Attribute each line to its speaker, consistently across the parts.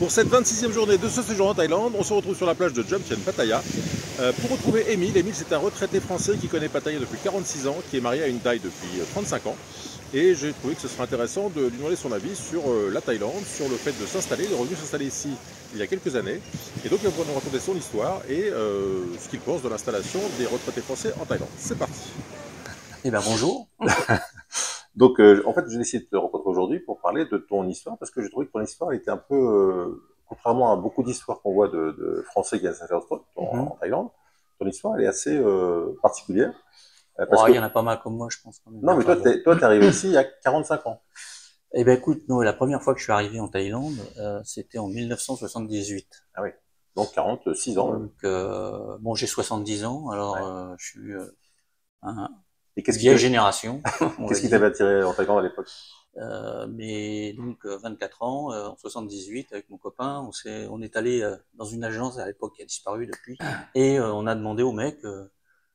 Speaker 1: Pour cette 26e journée de ce séjour en Thaïlande, on se retrouve sur la plage de Jomtien, Pattaya, pour retrouver Émile. Émile, c'est un retraité français qui connaît Pattaya depuis 46 ans, qui est marié à une Thaï depuis 35 ans. Et j'ai trouvé que ce serait intéressant de lui demander son avis sur la Thaïlande, sur le fait de s'installer. Il est revenu s'installer ici il y a quelques années. Et donc il va nous raconter son histoire et ce qu'il pense de l'installation des retraités français en Thaïlande. C'est parti.
Speaker 2: Eh bien bonjour.
Speaker 1: Donc, en fait, j'ai décidé de te rencontrer aujourd'hui pour parler de ton histoire, parce que j'ai trouvé que ton histoire était un peu, contrairement à beaucoup d'histoires qu'on voit de Français qui viennent s'installer en Thaïlande, ton histoire, elle est assez particulière. Parce
Speaker 2: Oh,
Speaker 1: que,
Speaker 2: il y en a pas mal comme moi, je pense quand même.
Speaker 1: non, mais
Speaker 2: Enfin,
Speaker 1: toi,
Speaker 2: bon.
Speaker 1: t'es arrivé ici il y a 45 ans.
Speaker 2: Eh ben écoute, non, la première fois que je suis arrivé en Thaïlande, c'était en 1978.
Speaker 1: Ah oui, donc 46 ans même.
Speaker 2: Donc, bon, j'ai 70 ans, alors
Speaker 1: Ouais.
Speaker 2: je suis un
Speaker 1: Et qu'est-ce qui
Speaker 2: vieille génération, on va
Speaker 1: qu'est-ce qui
Speaker 2: dire.
Speaker 1: t'avait attiré en Thaïlande à l'époque?
Speaker 2: Mais donc 24 ans, en 78, avec mon copain, on est allé dans une agence à l'époque qui a disparu depuis, et on a demandé au mec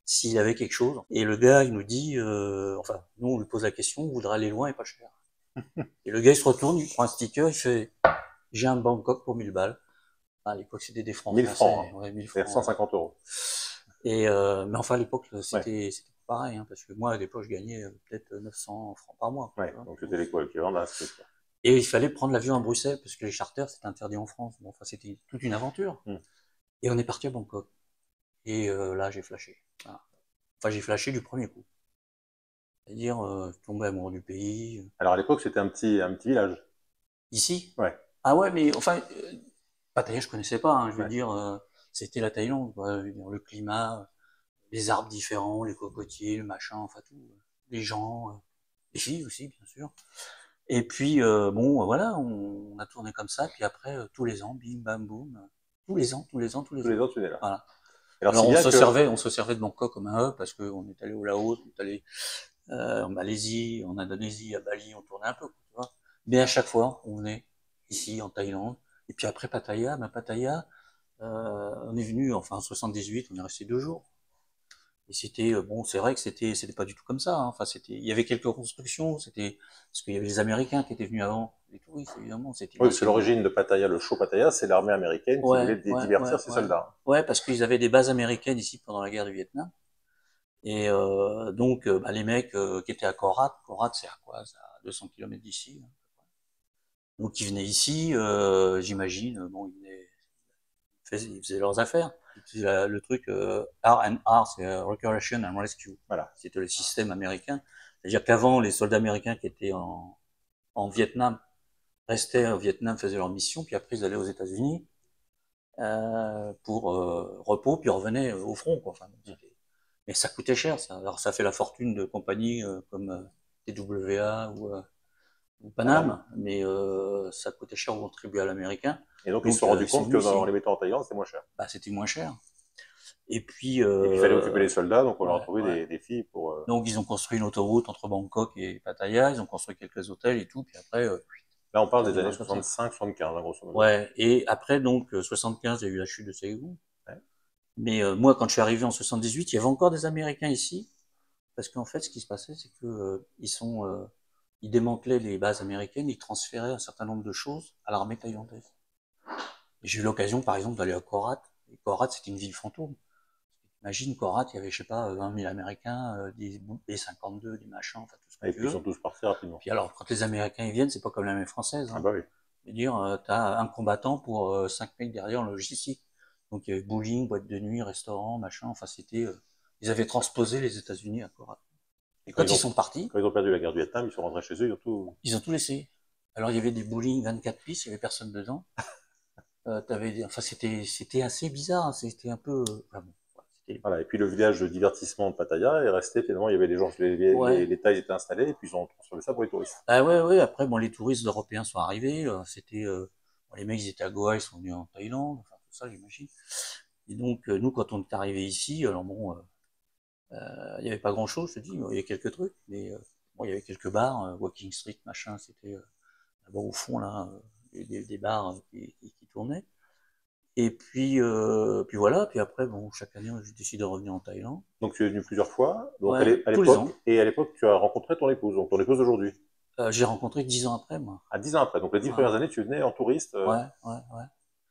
Speaker 2: s'il avait quelque chose. Et le gars, il nous dit, enfin, nous on lui pose la question, on voudrait aller loin et pas cher. Et le gars, il se retourne, il prend un sticker, il fait, j'ai un Bangkok pour 1000 balles. À l'époque, c'était des francs
Speaker 1: 1000
Speaker 2: français,
Speaker 1: francs, hein.
Speaker 2: ouais, 1000
Speaker 1: C'est-à-dire
Speaker 2: francs.
Speaker 1: 150 euros.
Speaker 2: Et mais enfin, à l'époque,
Speaker 1: Ouais,
Speaker 2: c'était pareil, hein, parce que moi, à l'époque, je gagnais peut-être 900 francs par mois,
Speaker 1: ouais.
Speaker 2: tu vois.
Speaker 1: Donc c'était l'équivalent d'un SMIC, quoi.
Speaker 2: Et il fallait prendre l'avion à Bruxelles, parce que les charters, c'était interdit en France. Bon, enfin, c'était toute une aventure.
Speaker 1: Hmm.
Speaker 2: Et on est parti à Bangkok. Et là, j'ai flashé. Voilà. Enfin, j'ai flashé du premier coup. C'est-à-dire, tomber amoureux du pays.
Speaker 1: Alors à l'époque, c'était un petit village.
Speaker 2: Ici?
Speaker 1: Ouais,
Speaker 2: Ah ouais, mais enfin, Pattaya, je connaissais pas, hein, je veux
Speaker 1: ouais.
Speaker 2: dire, c'était la Thaïlande, quoi. Je veux dire, le climat, les arbres différents, les cocotiers, le machin, enfin tout. Les gens, les filles aussi, bien sûr. Et puis, bon, voilà, on a tourné comme ça, puis après, tous les ans, bim, bam, boum, tous les ans, tous les ans, tous
Speaker 1: Tous
Speaker 2: les
Speaker 1: les
Speaker 2: ans.
Speaker 1: ans, tu es là.
Speaker 2: Voilà.
Speaker 1: Alors
Speaker 2: Alors
Speaker 1: si bien que,
Speaker 2: on se servait de Bangkok comme un hub parce qu'on est allé au Laos, on est allé en Malaisie, en Indonésie, à Bali, on tournait un peu, tu vois. Mais à chaque fois, on venait ici en Thaïlande. Et puis après Pattaya, Pattaya, on est venu, enfin en 78, on est resté 2 jours. Et c'était bon, c'est vrai que c'était pas du tout comme ça, hein. Enfin, il y avait quelques constructions, c'était parce qu'il y avait les Américains qui étaient venus avant, les touristes évidemment, c'était
Speaker 1: oui, parce que
Speaker 2: l'ancienne.
Speaker 1: l'origine de Pattaya, le show Pattaya, c'est l'armée américaine qui voulait divertir ses
Speaker 2: Ouais.
Speaker 1: soldats.
Speaker 2: Ouais, parce qu'ils avaient des bases américaines ici pendant la guerre du Vietnam. Et donc, bah, les mecs qui étaient à Korat, Korat c'est à quoi? C'est à 200 km d'ici, hein. Donc ils venaient ici, j'imagine, bon, ils faisaient leurs affaires. Le truc R&R, c'est Recreation and Rescue.
Speaker 1: Voilà.
Speaker 2: C'était le système américain. C'est-à-dire qu'avant, les soldats américains qui étaient en Vietnam restaient au Vietnam, faisaient leur mission, puis après ils allaient aux États-Unis pour repos, puis revenaient au front, quoi. Enfin, mais ça coûtait cher, ça. Alors ça fait la fortune de compagnies comme TWA ou
Speaker 1: Paname.
Speaker 2: Paname, mais ça coûtait cher au contribuable américain.
Speaker 1: Et donc ils se
Speaker 2: Donc
Speaker 1: sont rendus
Speaker 2: ils sont
Speaker 1: compte que
Speaker 2: venus
Speaker 1: en
Speaker 2: ici.
Speaker 1: les mettant en Thaïlande, c'était moins cher.
Speaker 2: Bah, c'était moins cher. Et puis,
Speaker 1: Et puis il fallait occuper les soldats, donc on leur a trouvé
Speaker 2: ouais.
Speaker 1: des filles pour.
Speaker 2: Donc ils ont construit une autoroute entre Bangkok et Pattaya, ils ont construit quelques hôtels et tout, puis après,
Speaker 1: Là, on parle
Speaker 2: ça a
Speaker 1: des années
Speaker 2: démarré comme ça.
Speaker 1: 65-75, hein, grosso modo.
Speaker 2: Ouais, et après, donc, 75, il y a eu la chute de Saigon.
Speaker 1: Ouais.
Speaker 2: Mais moi, quand je suis arrivé en 78, il y avait encore des Américains ici, parce qu'en fait, ce qui se passait, c'est que ils démantelaient les bases américaines, ils transféraient un certain nombre de choses à l'armée thaïlandaise. Et j'ai eu l'occasion, par exemple, d'aller à Korat. Et Korat, c'était une ville fantôme. Imagine Korat, il y avait, je sais pas, 20 000 Américains, des B-52, des machins, enfin tout ce que
Speaker 1: Et
Speaker 2: tu
Speaker 1: puis ils
Speaker 2: veux.
Speaker 1: sont tous partis rapidement.
Speaker 2: Puis alors, quand les Américains ils viennent, c'est pas comme l'armée française,
Speaker 1: Ah
Speaker 2: hein.
Speaker 1: bah oui.
Speaker 2: Je veux dire, t'as un combattant pour 5 mecs derrière en logistique. Donc il y avait bowling, boîte de nuit, restaurant, machin. Enfin, ils avaient transposé les États-Unis à Korat. Et
Speaker 1: Quand
Speaker 2: quand ils sont partis,
Speaker 1: ils ont perdu la guerre du Vietnam, ils sont rentrés chez eux, ils ont tout.
Speaker 2: ils ont tout laissé. Alors il y avait des bowling 24 pistes, il y avait personne dedans. Enfin, c'était assez bizarre, hein. C'était un peu, enfin bon, c'était,
Speaker 1: Voilà. Et puis le village de divertissement de Pattaya est resté finalement. Il y avait des gens,
Speaker 2: ouais.
Speaker 1: les Thaïs étaient installés, et puis ils ont transformé ça pour les touristes.
Speaker 2: Ah ouais, ouais. Après, bon, les touristes européens sont arrivés. Bon, les mecs, ils étaient à Goa, ils sont venus en Thaïlande, enfin tout ça, j'imagine. Et donc, nous, quand on est arrivé ici, alors bon, il n'y avait pas grand-chose, je te dis, il y avait quelques trucs, mais bon, il y avait quelques bars, Walking Street, machin, c'était là-bas au fond, là, des bars qui tournaient. Et puis voilà, puis après, bon, chaque année, j'ai décidé de revenir en Thaïlande.
Speaker 1: Donc tu es venu plusieurs fois. Donc
Speaker 2: Ouais,
Speaker 1: à
Speaker 2: tous les
Speaker 1: l'époque,
Speaker 2: ans.
Speaker 1: et à l'époque, tu as rencontré ton épouse, donc ton épouse aujourd'hui.
Speaker 2: J'ai rencontré 10 ans après, moi.
Speaker 1: À 10 ans après. Donc les 10
Speaker 2: Ouais,
Speaker 1: premières années, tu venais en touriste.
Speaker 2: ouais, ouais, ouais.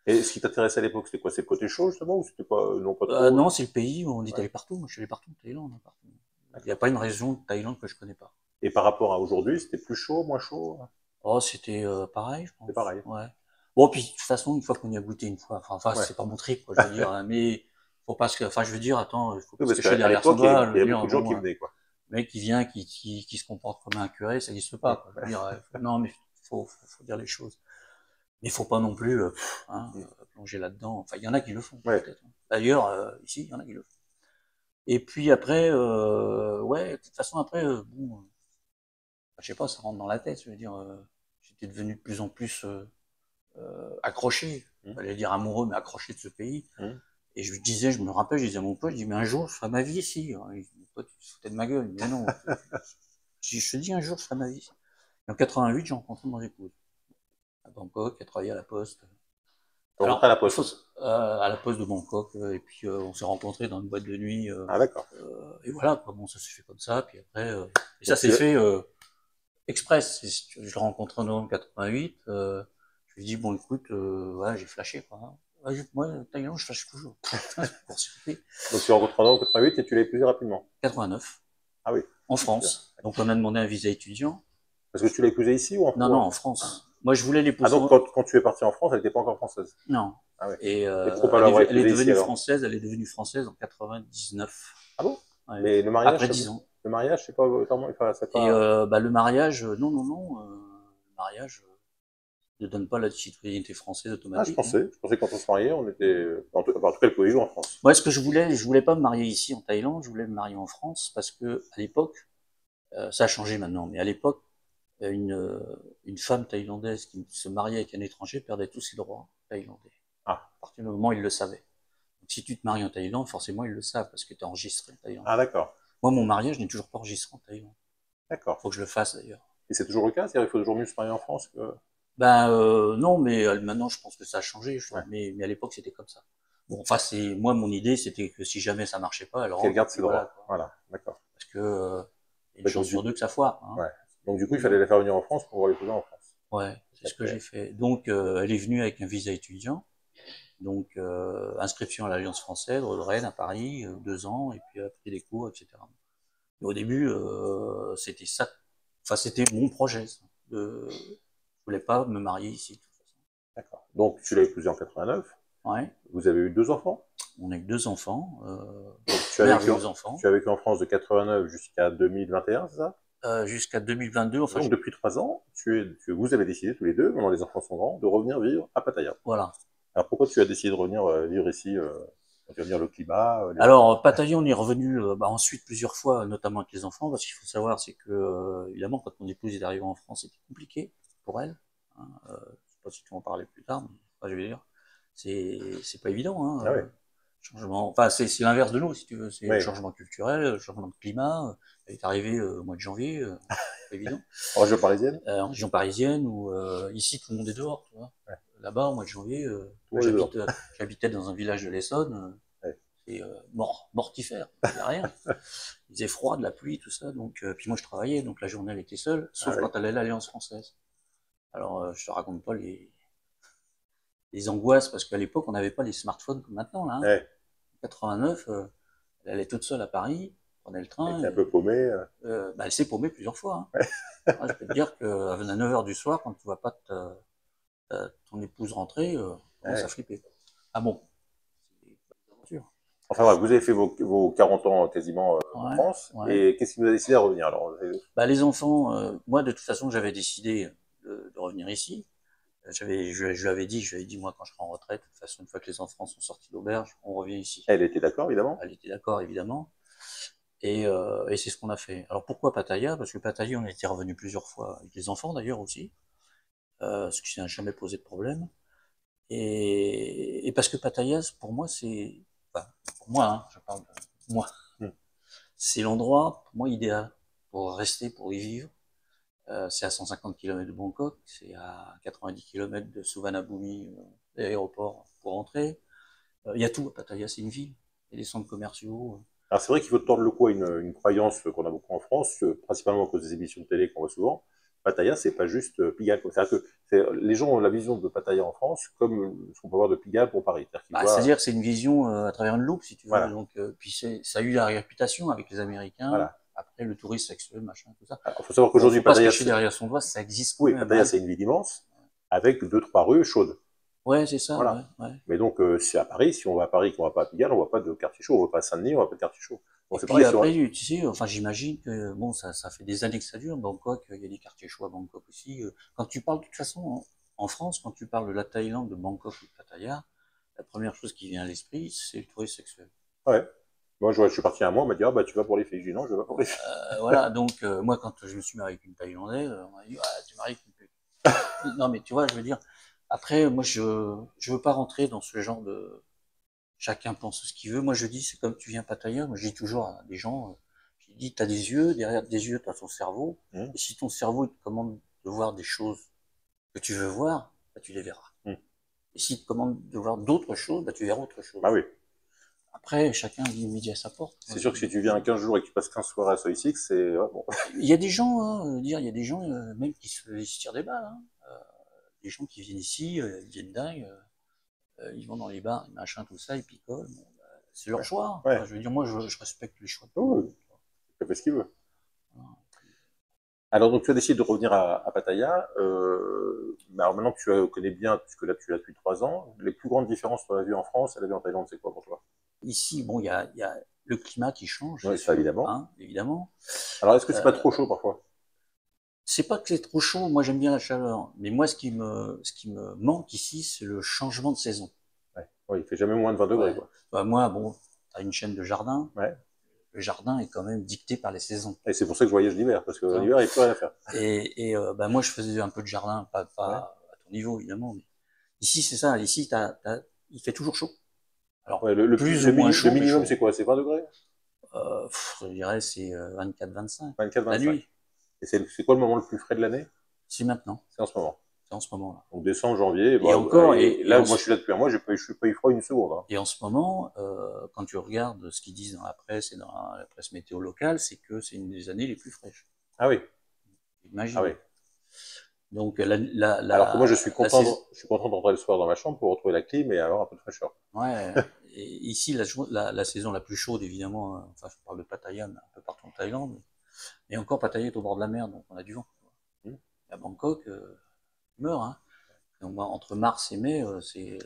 Speaker 1: Et ce qui t'intéressait à l'époque, c'était quoi? C'est le côté chaud, justement, ou c'était pas, non, pas trop?
Speaker 2: Non, c'est le pays où on est
Speaker 1: Ouais,
Speaker 2: allé partout. Moi, je suis allé partout en Thaïlande, hein, partout. Il n'y a
Speaker 1: d'accord.
Speaker 2: pas une région de Thaïlande que je connais pas.
Speaker 1: Et par rapport à aujourd'hui, c'était plus chaud, moins chaud?
Speaker 2: Oh, c'était pareil, je
Speaker 1: C'est
Speaker 2: pense.
Speaker 1: pareil.
Speaker 2: Ouais. Bon, puis de toute façon, une fois qu'on y a goûté une fois, enfin,
Speaker 1: Ouais.
Speaker 2: c'est pas mon trip, quoi, je veux dire, hein, mais faut pas enfin, je veux dire, attends, il faut
Speaker 1: Oui,
Speaker 2: pas se
Speaker 1: parce
Speaker 2: cacher
Speaker 1: qu'à
Speaker 2: derrière son
Speaker 1: l'époque, il y
Speaker 2: doigt,
Speaker 1: avait,
Speaker 2: je
Speaker 1: il y
Speaker 2: veux
Speaker 1: avait
Speaker 2: dire,
Speaker 1: beaucoup de gens qui
Speaker 2: bon,
Speaker 1: venaient, quoi.
Speaker 2: le mec qui vient, qui se comporte comme un curé, ça n'existe pas,
Speaker 1: Hum,
Speaker 2: quoi. Je veux dire, non, mais faut dire les choses. Mais faut pas non plus, hein,
Speaker 1: hum.
Speaker 2: plonger là-dedans. Enfin, il y en a qui le font,
Speaker 1: Ouais.
Speaker 2: peut-être, hein. D'ailleurs, ici, il y en a qui le font. Et puis après, ouais, de toute façon, après, bon, je sais pas, ça rentre dans la tête, je veux dire, j'étais devenu de plus en plus accroché,
Speaker 1: Hum,
Speaker 2: j'allais dire amoureux, mais accroché de ce pays.
Speaker 1: hum.
Speaker 2: Et je disais, je me rappelle, je disais à mon pote, je dis, mais un jour, je ferai ma vie ici. Il dit, mon pote, tu te foutais de ma gueule. Mais non, je te dis, un jour, je ferai ma vie. Et en 88, j'ai rencontré mon épouse à Bangkok, elle travaillait à la poste.
Speaker 1: Faut rentrer à
Speaker 2: Alors,
Speaker 1: la
Speaker 2: il faut,
Speaker 1: poste.
Speaker 2: à la poste de Bangkok, et puis on s'est rencontrés dans une boîte de nuit,
Speaker 1: Ah, d'accord.
Speaker 2: et voilà, quoi. Bon, ça s'est fait comme ça, puis après, et ça
Speaker 1: Donc
Speaker 2: s'est
Speaker 1: tu es,
Speaker 2: fait express. Je l'ai rencontré en novembre 88. Je lui dis, bon, écoute, voilà, j'ai flashé, quoi, hein. Ouais, moi, Thaïlande, je flash toujours. Pour circuler.
Speaker 1: donc tu rencontres en 88 et tu l'as épousé rapidement.
Speaker 2: 89,
Speaker 1: Ah oui.
Speaker 2: en
Speaker 1: Bien.
Speaker 2: France. Donc, on a demandé un visa étudiant.
Speaker 1: Parce que tu l'as épousé ici ou en
Speaker 2: Non, non,
Speaker 1: France?
Speaker 2: en France. Moi, je voulais
Speaker 1: Ah,
Speaker 2: l'épouser.
Speaker 1: donc quand tu es parti en France, elle n'était pas encore française.
Speaker 2: Non.
Speaker 1: Ah oui.
Speaker 2: Et
Speaker 1: Et pourquoi pas l'avoir
Speaker 2: elle est
Speaker 1: épousée ici
Speaker 2: devenue
Speaker 1: alors?
Speaker 2: française. Elle est devenue française en 99.
Speaker 1: Ah bon?
Speaker 2: Ouais.
Speaker 1: Mais le mariage,
Speaker 2: Après 10 ans.
Speaker 1: le mariage, c'est pas autrement, enfin, c'est
Speaker 2: Et
Speaker 1: pas.
Speaker 2: bah, le mariage, non, non, non. Le mariage ne donne pas la citoyenneté française
Speaker 1: Ah,
Speaker 2: automatique, hein.
Speaker 1: je pensais que quand on se mariait, on était, en tout cas, elle pouvait vivre en France.
Speaker 2: Moi, ce que je voulais pas me marier ici en Thaïlande. Je voulais me marier en France parce que à l'époque, ça a changé maintenant, mais à l'époque, une femme thaïlandaise qui se mariait avec un étranger perdait tous ses droits thaïlandais.
Speaker 1: Ah,
Speaker 2: À partir du moment où ils le savaient. Donc, si tu te maries en Thaïlande, forcément ils le savent parce que tu es enregistré en Thaïlande.
Speaker 1: ah, d'accord,
Speaker 2: Moi, mon mariage n'est toujours pas enregistré en Thaïlande.
Speaker 1: d'accord.
Speaker 2: Faut que je le fasse d'ailleurs.
Speaker 1: Et c'est toujours le cas, c'est-à-dire qu'il faut toujours mieux se marier en France que.
Speaker 2: Ben non, mais maintenant je pense que ça a changé.
Speaker 1: Ouais.
Speaker 2: Mais à l'époque c'était comme ça. Bon, enfin c'est moi mon idée c'était que si jamais ça marchait pas, elle
Speaker 1: Qu'elle
Speaker 2: rentre et
Speaker 1: garde
Speaker 2: puis
Speaker 1: ses
Speaker 2: voilà,
Speaker 1: droits.
Speaker 2: quoi.
Speaker 1: Voilà, d'accord.
Speaker 2: Parce que y a une
Speaker 1: Ouais, donc
Speaker 2: chance
Speaker 1: du,
Speaker 2: sur deux que ça foire, hein.
Speaker 1: ouais. Donc du coup, il fallait la faire venir en France pour pouvoir l'épouser en France.
Speaker 2: Ouais, c'est ce que j'ai
Speaker 1: Après,
Speaker 2: fait. Donc elle est venue avec un visa étudiant. Donc, inscription à l'Alliance française, de Rennes à Paris, 2 ans, et puis elle a pris des cours, etc. Mais au début, c'était ça, enfin, c'était mon projet, ça. Je voulais pas me marier ici, de toute façon.
Speaker 1: d'accord. Donc tu l'as épousé en 89.
Speaker 2: Ouais,
Speaker 1: Vous avez eu 2 enfants.
Speaker 2: on a que 2 enfants,
Speaker 1: Donc
Speaker 2: mère et 2 enfants,
Speaker 1: tu as vécu en France de 89 jusqu'à 2021, c'est ça?
Speaker 2: jusqu'à 2022, enfin,
Speaker 1: Donc depuis 3 ans, vous avez décidé tous les deux, maintenant les enfants sont grands, de revenir vivre à Pattaya.
Speaker 2: voilà.
Speaker 1: Alors pourquoi tu as décidé de revenir vivre ici? Tu vas dire le climat, les
Speaker 2: Alors,
Speaker 1: enfants.
Speaker 2: Pattaya, on est revenu bah, ensuite plusieurs fois, notamment avec les enfants, parce qu'il faut savoir, c'est que, évidemment, quand mon épouse est arrivée en France, c'était compliqué pour elle, hein. Je sais pas si tu en parlais plus tard, mais enfin, je veux dire, c'est pas évident, hein.
Speaker 1: Ah ouais,
Speaker 2: Changement, enfin, c'est l'inverse de nous, si tu veux, c'est le
Speaker 1: oui.
Speaker 2: changement culturel, le changement de climat. Elle est arrivée au mois de janvier, pas évident.
Speaker 1: En région parisienne?
Speaker 2: En région parisienne, où ici, tout le monde est dehors, tu vois.
Speaker 1: Ouais.
Speaker 2: Là-bas, au mois de janvier,
Speaker 1: Tout le monde est dehors.
Speaker 2: j'habitais dans un village de l'Essonne.
Speaker 1: Ouais.
Speaker 2: C'est mortifère, il n'y a rien. Il faisait froid, de la pluie, tout ça. Donc, puis moi je travaillais, donc la journée elle était seule,
Speaker 1: Ah
Speaker 2: sauf
Speaker 1: oui.
Speaker 2: quand elle allait à l'Alliance française. Alors, je te raconte pas les angoisses, parce qu'à l'époque on n'avait pas les smartphones comme maintenant, là, hein.
Speaker 1: Ouais.
Speaker 2: En 89, elle allait toute seule à Paris, prenait le
Speaker 1: Elle
Speaker 2: train,
Speaker 1: était un
Speaker 2: et,
Speaker 1: peu paumée.
Speaker 2: bah, elle s'est paumée plusieurs fois, hein.
Speaker 1: Ouais.
Speaker 2: Ah, je peux te dire qu'à 9h du soir, quand tu vois pas ton épouse rentrer, on commence
Speaker 1: Ouais.
Speaker 2: à flipper. Ah bon, c'est une aventure.
Speaker 1: Enfin voilà, vous avez fait vos 40 ans quasiment en
Speaker 2: Ouais,
Speaker 1: France.
Speaker 2: ouais.
Speaker 1: Et qu'est-ce qui vous a décidé à revenir alors?
Speaker 2: Bah, les enfants, moi de toute façon j'avais décidé de revenir ici. Je lui avais dit, moi quand je serai en retraite, de toute façon une fois que les enfants sont sortis d'auberge, on revient ici.
Speaker 1: Elle était d'accord, évidemment.
Speaker 2: Elle était d'accord évidemment, et c'est ce qu'on a fait. Alors pourquoi Pattaya? Parce que Pattaya on était revenu plusieurs fois avec les enfants d'ailleurs aussi, ce qui n'a jamais posé de problème. Et parce que Pattaya pour moi c'est, enfin, pour moi, hein, je parle de moi,
Speaker 1: Hmm.
Speaker 2: c'est l'endroit pour moi idéal pour rester, pour y vivre. C'est à 150 km de Bangkok, c'est à 90 km de Suvarnabhumi, l'aéroport pour rentrer. Il y a tout à Pattaya, c'est une ville. Il y a des centres commerciaux.
Speaker 1: Alors c'est vrai qu'il faut tordre le cou à une croyance qu'on a beaucoup en France, principalement à cause des émissions de télé qu'on voit souvent. Pattaya, c'est pas juste Pigalle. C'est-à-dire que les gens ont la vision de Pattaya en France comme ce qu'on peut voir de Pigalle pour Paris.
Speaker 2: C'est-à-dire que c'est une vision à travers une loupe, si tu veux.
Speaker 1: Voilà.
Speaker 2: Donc, puis ça a eu la réputation avec les Américains.
Speaker 1: Voilà.
Speaker 2: Après, le tourisme sexuel, machin, tout ça.
Speaker 1: Il faut savoir qu'aujourd'hui,
Speaker 2: Pattaya, se cacher derrière son doigt, ça existe quand
Speaker 1: oui,
Speaker 2: même.
Speaker 1: Pattaya, c'est une ville immense, avec 2-3 rues chaudes.
Speaker 2: Ouais, c'est ça.
Speaker 1: Voilà.
Speaker 2: Ouais.
Speaker 1: Mais donc, c'est à Paris. Si on va à Paris, qu'on va pas à Pigalle, on voit pas de quartier chaud. On va pas à Saint-Denis, on voit pas de quartier chaud.
Speaker 2: Bon, et puis pareil, après, tu sais, enfin, j'imagine que bon, ça fait des années que ça dure. Bangkok, il y a des quartiers chauds à Bangkok aussi. Quand tu parles, de toute façon, en France, quand tu parles de la Thaïlande, de Bangkok ou de Pattaya, la première chose qui vient à l'esprit, c'est le tourisme sexuel.
Speaker 1: Ouais. Moi, je suis parti un mois, on m'a dit, ah, bah, tu vas pour les filles. J'ai dit, non, je vais pas pour les filles.
Speaker 2: Voilà, donc, moi, quand je me suis marié avec une Thaïlandaise, on m'a dit, ah, tu maries avec une pute. Non, mais tu vois, je veux dire, après, moi, je veux pas rentrer dans ce genre de, chacun pense ce qu'il veut. Moi, je dis, c'est comme tu viens à Pattaya. Moi, je dis toujours à des gens, je dis, t'as des yeux, derrière des yeux, t'as ton cerveau. Et si ton cerveau, il te commande de voir des choses que tu veux voir, bah, tu les verras. Et s'il te commande de voir d'autres choses, bah, tu verras autre chose.
Speaker 1: Ah oui.
Speaker 2: Après, chacun dit midi à sa porte.
Speaker 1: C'est sûr que si tu viens 15 jours et que tu passes 15 soirées à Soi Six, c'est bon.
Speaker 2: Il y a des gens, il y a des gens même qui se tirent des balles. Des gens qui viennent ici, ils viennent dingues, ils vont dans les bars, machin, tout ça, ils picolent. Bon, bah, c'est leur choix.
Speaker 1: Ouais.
Speaker 2: Enfin, je veux dire, moi, je respecte les choix.
Speaker 1: Oui, il fait ce qu'il veut. Alors, donc, tu as décidé de revenir à Pattaya. Mais alors maintenant que tu connais bien, puisque là, tu l'as depuis 3 ans, les plus grandes différences entre la vie en France et la vie en Thaïlande, c'est quoi pour toi?
Speaker 2: Ici, bon, il y a le climat qui change.
Speaker 1: Oui, ça, évidemment.
Speaker 2: Hein, évidemment.
Speaker 1: Alors, est-ce que c'est pas trop chaud parfois?
Speaker 2: C'est pas que c'est trop chaud, moi j'aime bien la chaleur. Mais moi, ce qui me manque ici, c'est le changement de saison.
Speaker 1: Ouais. Oui, il fait jamais moins de 20 degrés, quoi.
Speaker 2: Bah, moi, bon, t'as une chaîne de jardin.
Speaker 1: Ouais.
Speaker 2: Le jardin est quand même dicté par les saisons.
Speaker 1: Et c'est pour ça que je voyage l'hiver, parce que l'hiver, il n'y a plus rien à faire.
Speaker 2: Et bah, moi, je faisais un peu de jardin, pas à ton niveau, évidemment. Mais ici, c'est ça. Ici, il fait toujours chaud. Alors,
Speaker 1: ouais,
Speaker 2: plus ou moins chaud.
Speaker 1: Le minimum, c'est quoi? C'est 20 degrés?
Speaker 2: Je dirais, c'est 24-25.
Speaker 1: 24, 25.
Speaker 2: La nuit.
Speaker 1: Et c'est quoi le moment le plus frais de l'année?
Speaker 2: C'est maintenant.
Speaker 1: C'est en ce moment.
Speaker 2: C'est en ce moment-là.
Speaker 1: Donc décembre, janvier.
Speaker 2: Et encore,
Speaker 1: là, moi, je suis là depuis un mois, je suis pas eu froid une seconde. Hein.
Speaker 2: Et en ce moment, quand tu regardes ce qu'ils disent dans la presse et dans la presse météo locale, c'est que c'est une des années les plus fraîches.
Speaker 1: Ah oui.
Speaker 2: Imagine.
Speaker 1: Ah oui.
Speaker 2: Donc
Speaker 1: alors que moi, je suis content de rentrer le soir dans ma chambre pour retrouver la clim et avoir un peu de fraîcheur.
Speaker 2: Ouais. Et ici, la saison la plus chaude, évidemment, enfin, je parle de Pattaya, mais un peu partout en Thaïlande. Et encore, Pattaya est au bord de la mer, donc on a du vent. À Bangkok, il meurt. Hein. Donc, entre mars et mai, c'est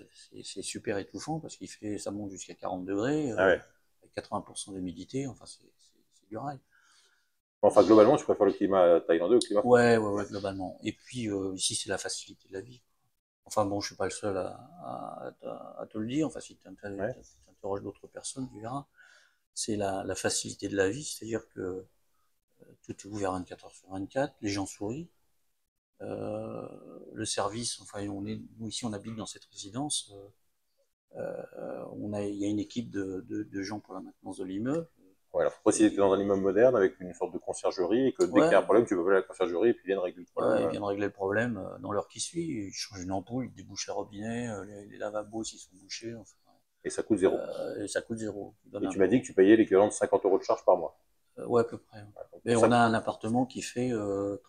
Speaker 2: super étouffant parce ça monte jusqu'à 40 degrés, avec 80% d'humidité. Enfin, c'est du rail.
Speaker 1: Enfin, globalement, tu préfères le climat thaïlandais au climat
Speaker 2: français? Ouais, globalement. Et puis, ici, c'est la facilité de la vie. Enfin, bon, je suis pas le seul à te le dire. Enfin, si tu interroges d'autres personnes, tu verras. C'est la facilité de la vie, c'est-à-dire que tout est ouvert 24 heures sur 24, les gens sourient. Le service, enfin, nous ici, on habite dans cette résidence. Il y a une équipe de gens pour la maintenance de l'immeuble.
Speaker 1: Ouais, alors faut préciser que tu es dans un immeuble moderne avec une sorte de conciergerie et que dès qu'il y a un problème, tu peux appeler la conciergerie et puis ils viennent régler le problème.
Speaker 2: Ouais, ils viennent régler le problème dans l'heure qui suit. Ils changent une ampoule, ils débouchent les robinets, les lavabos s'ils sont bouchés. Enfin,
Speaker 1: et ça coûte 0.
Speaker 2: Et ça coûte 0.
Speaker 1: Et tu m'as dit que tu payais l'équivalent de 50 € de charge par mois.
Speaker 2: Ouais, à peu près. Ouais, mais on a un appartement qui fait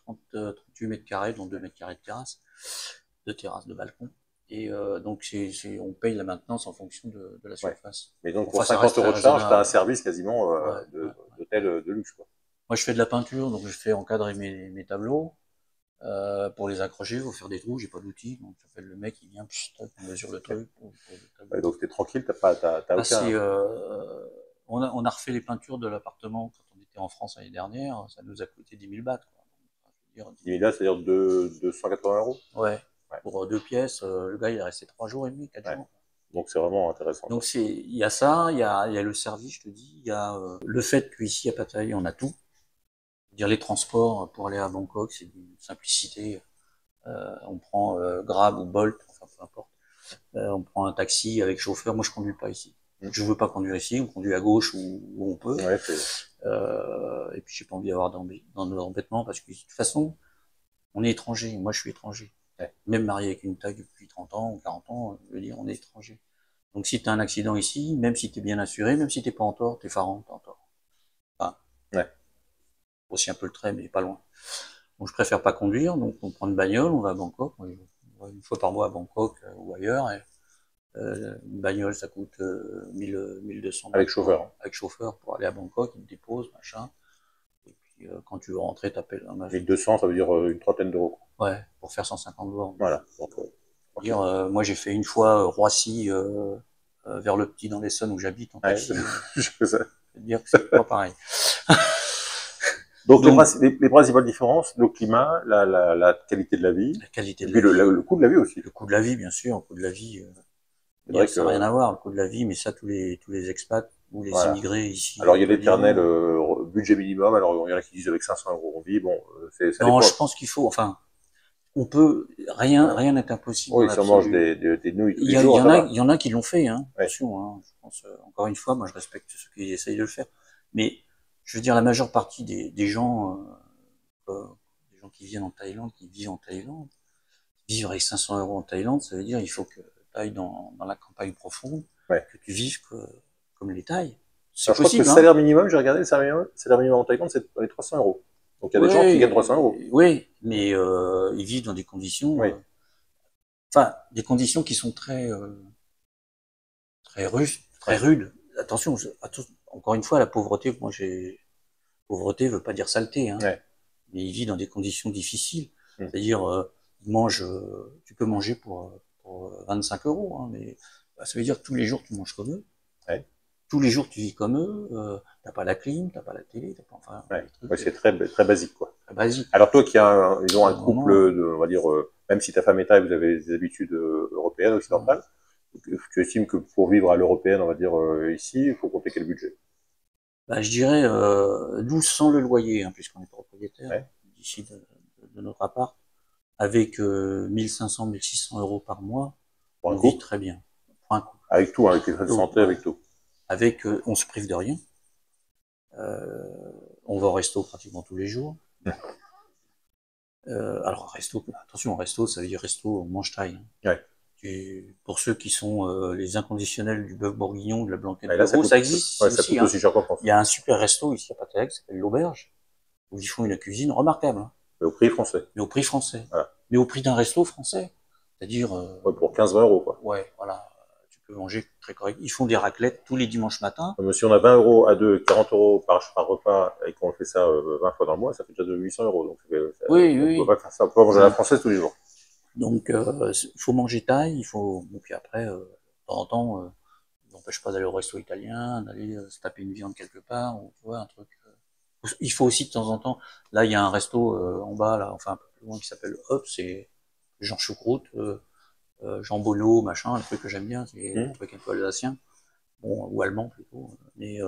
Speaker 2: 38 mètres carrés, dont 2 mètres carrés de terrasse, de balcon. Et donc, on paye la maintenance en fonction de la surface.
Speaker 1: Ouais. Mais donc, pour 50 € de charge, tu as un service quasiment d'hôtel de luxe. Quoi.
Speaker 2: Moi, je fais de la peinture, donc je fais encadrer mes tableaux. Pour les accrocher, il faut faire des trous, j'ai pas d'outils. Donc, j'appelle le mec, il vient, on mesure le truc.
Speaker 1: Ouais, donc, tu es tranquille, t'as aucun...
Speaker 2: On a refait les peintures de l'appartement quand on était en France l'année dernière, ça nous a coûté 10 000 bahts. Quoi.
Speaker 1: Donc, 10 000 bahts, c'est-à-dire 280 €?
Speaker 2: Ouais. Pour 2 pièces, le gars il est resté 3 jours et demi, 4 jours.
Speaker 1: Donc c'est vraiment intéressant.
Speaker 2: Donc il y a ça, il y a le service, je te dis, il y a le fait qu'ici à Pattaya on a tout. Dire les transports pour aller à Bangkok, c'est d'une simplicité. On prend Grab ou Bolt, enfin peu importe. On prend un taxi avec chauffeur. Moi je conduis pas ici. Je veux pas conduire ici, on conduit à gauche où on peut.
Speaker 1: Ouais,
Speaker 2: et puis j'ai pas envie d'avoir d'embêtement parce que de toute façon, on est étranger. Moi je suis étranger. Ouais. Même marié avec une Thaï depuis 30 ans ou 40 ans, je veux dire, on est étranger. Donc si tu as un accident ici, même si tu es bien assuré, même si t'es pas en tort, t'es farant, t'es en tort. Enfin, aussi un peu le trait, mais pas loin. Donc je préfère pas conduire, donc on prend une bagnole, on va à Bangkok, on va une fois par mois à Bangkok ou ailleurs. Et, une bagnole, ça coûte 1200
Speaker 1: Avec
Speaker 2: balles
Speaker 1: chauffeur. Hein.
Speaker 2: avec chauffeur pour aller à Bangkok, il te dépose, machin. Et puis quand tu veux rentrer, t'appelles un
Speaker 1: 1200, ça veut dire une trentaine d'euros.
Speaker 2: Ouais, pour faire 150 bornes.
Speaker 1: Voilà. Donc,
Speaker 2: Dire, moi j'ai fait une fois Roissy vers le Petit dans l'Essonne où j'habite en taxi.
Speaker 1: Je fais ça.
Speaker 2: Je veux dire que c'est pas pareil.
Speaker 1: Donc les principales différences, le climat, la qualité de la vie,
Speaker 2: la qualité de
Speaker 1: et puis
Speaker 2: la vie.
Speaker 1: le coût de la vie aussi.
Speaker 2: Le coût de la vie, bien sûr, le coût de la vie.
Speaker 1: C'est
Speaker 2: Ça n'a rien à voir, le coût de la vie, mais ça, tous les expats ou les immigrés ici.
Speaker 1: Alors, il y a l'éternel budget minimum. Alors, il y en a qui disent avec 500 euros on vit. Bon, ça
Speaker 2: non,
Speaker 1: dépend.
Speaker 2: je pense qu'il faut, enfin, on peut, rien n'est impossible.
Speaker 1: Oui, si on mange des nouilles tous les jours,
Speaker 2: il y en a qui l'ont fait, hein. Attention, hein. Je pense, encore une fois, moi, je respecte ceux qui essayent de le faire. Mais, je veux dire, la majeure partie des gens qui viennent en Thaïlande, qui vivent en Thaïlande, vivre avec 500 euros en Thaïlande, ça veut dire, il faut que tu ailles dans la campagne profonde, que tu vives comme les Thaïs.
Speaker 1: C'est possible. Je crois que le salaire minimum, j'ai regardé, le salaire minimum en Thaïlande, c'est les 300 euros. Donc, il y a des gens qui gagnent 300 euros.
Speaker 2: Oui, mais ils vivent dans des conditions, des conditions qui sont très rudes. Attention, encore une fois, la pauvreté, pauvreté veut pas dire saleté, hein. Mais ils vivent dans des conditions difficiles. C'est-à-dire, tu peux manger pour 25 euros, hein, mais ça veut dire que tous les jours tu manges comme eux. Tous les jours tu vis comme eux, t'as pas la clim, t'as pas la télé, t'as pas, enfin.
Speaker 1: C'est très basique, quoi.
Speaker 2: Très basique.
Speaker 1: Alors toi qui as disons un couple de, on va dire, même si ta femme est thaï, vous avez des habitudes européennes, occidentales, tu estimes que pour vivre à l'européenne, on va dire ici, il faut compter quel budget?
Speaker 2: Je dirais 12 sans le loyer, hein, puisqu'on est propriétaire d'ici de notre appart, avec 1500, 1600 euros par mois, on vit très bien. Pour un couple.
Speaker 1: Avec tout, avec les frais de santé, avec tout.
Speaker 2: Avec, on se prive de rien. On va au resto pratiquement tous les jours. Alors resto, attention, resto, ça veut dire resto, on mange thaï. Hein. Pour ceux qui sont les inconditionnels du bœuf bourguignon, de la blanquette de veau, ça existe.
Speaker 1: Ça coûte aussi cher qu'en France.
Speaker 2: Il y a un super resto ici à Pattaya qui s'appelle l'Auberge, où ils font une cuisine remarquable. Hein.
Speaker 1: Mais au prix français.
Speaker 2: Mais au prix français. Voilà. Mais au prix d'un resto français. C'est-à-dire...
Speaker 1: pour 15-20 euros, quoi.
Speaker 2: Ouais, voilà. Tu peux manger très correct. Ils font des raclettes tous les dimanches matins.
Speaker 1: Mais si on a 20 euros à deux, 40 euros par repas, et qu'on fait ça 20 fois dans le mois, ça fait déjà de 800 euros. Donc, on peut pas faire ça. On peut pas manger à la française tous les jours.
Speaker 2: Donc, il faut manger thaï, il faut... Bon, puis après, de temps en temps, n'empêche pas d'aller au resto italien, d'aller se taper une viande quelque part, ou tu vois, un truc... Il faut aussi de temps en temps... Là, il y a un resto en bas, là, enfin un peu plus loin, qui s'appelle Hop, c'est Jean Choucroute, Jean Bonneau, machin, un truc que j'aime bien, c'est un truc un peu alsacien, bon, ou allemand plutôt, mais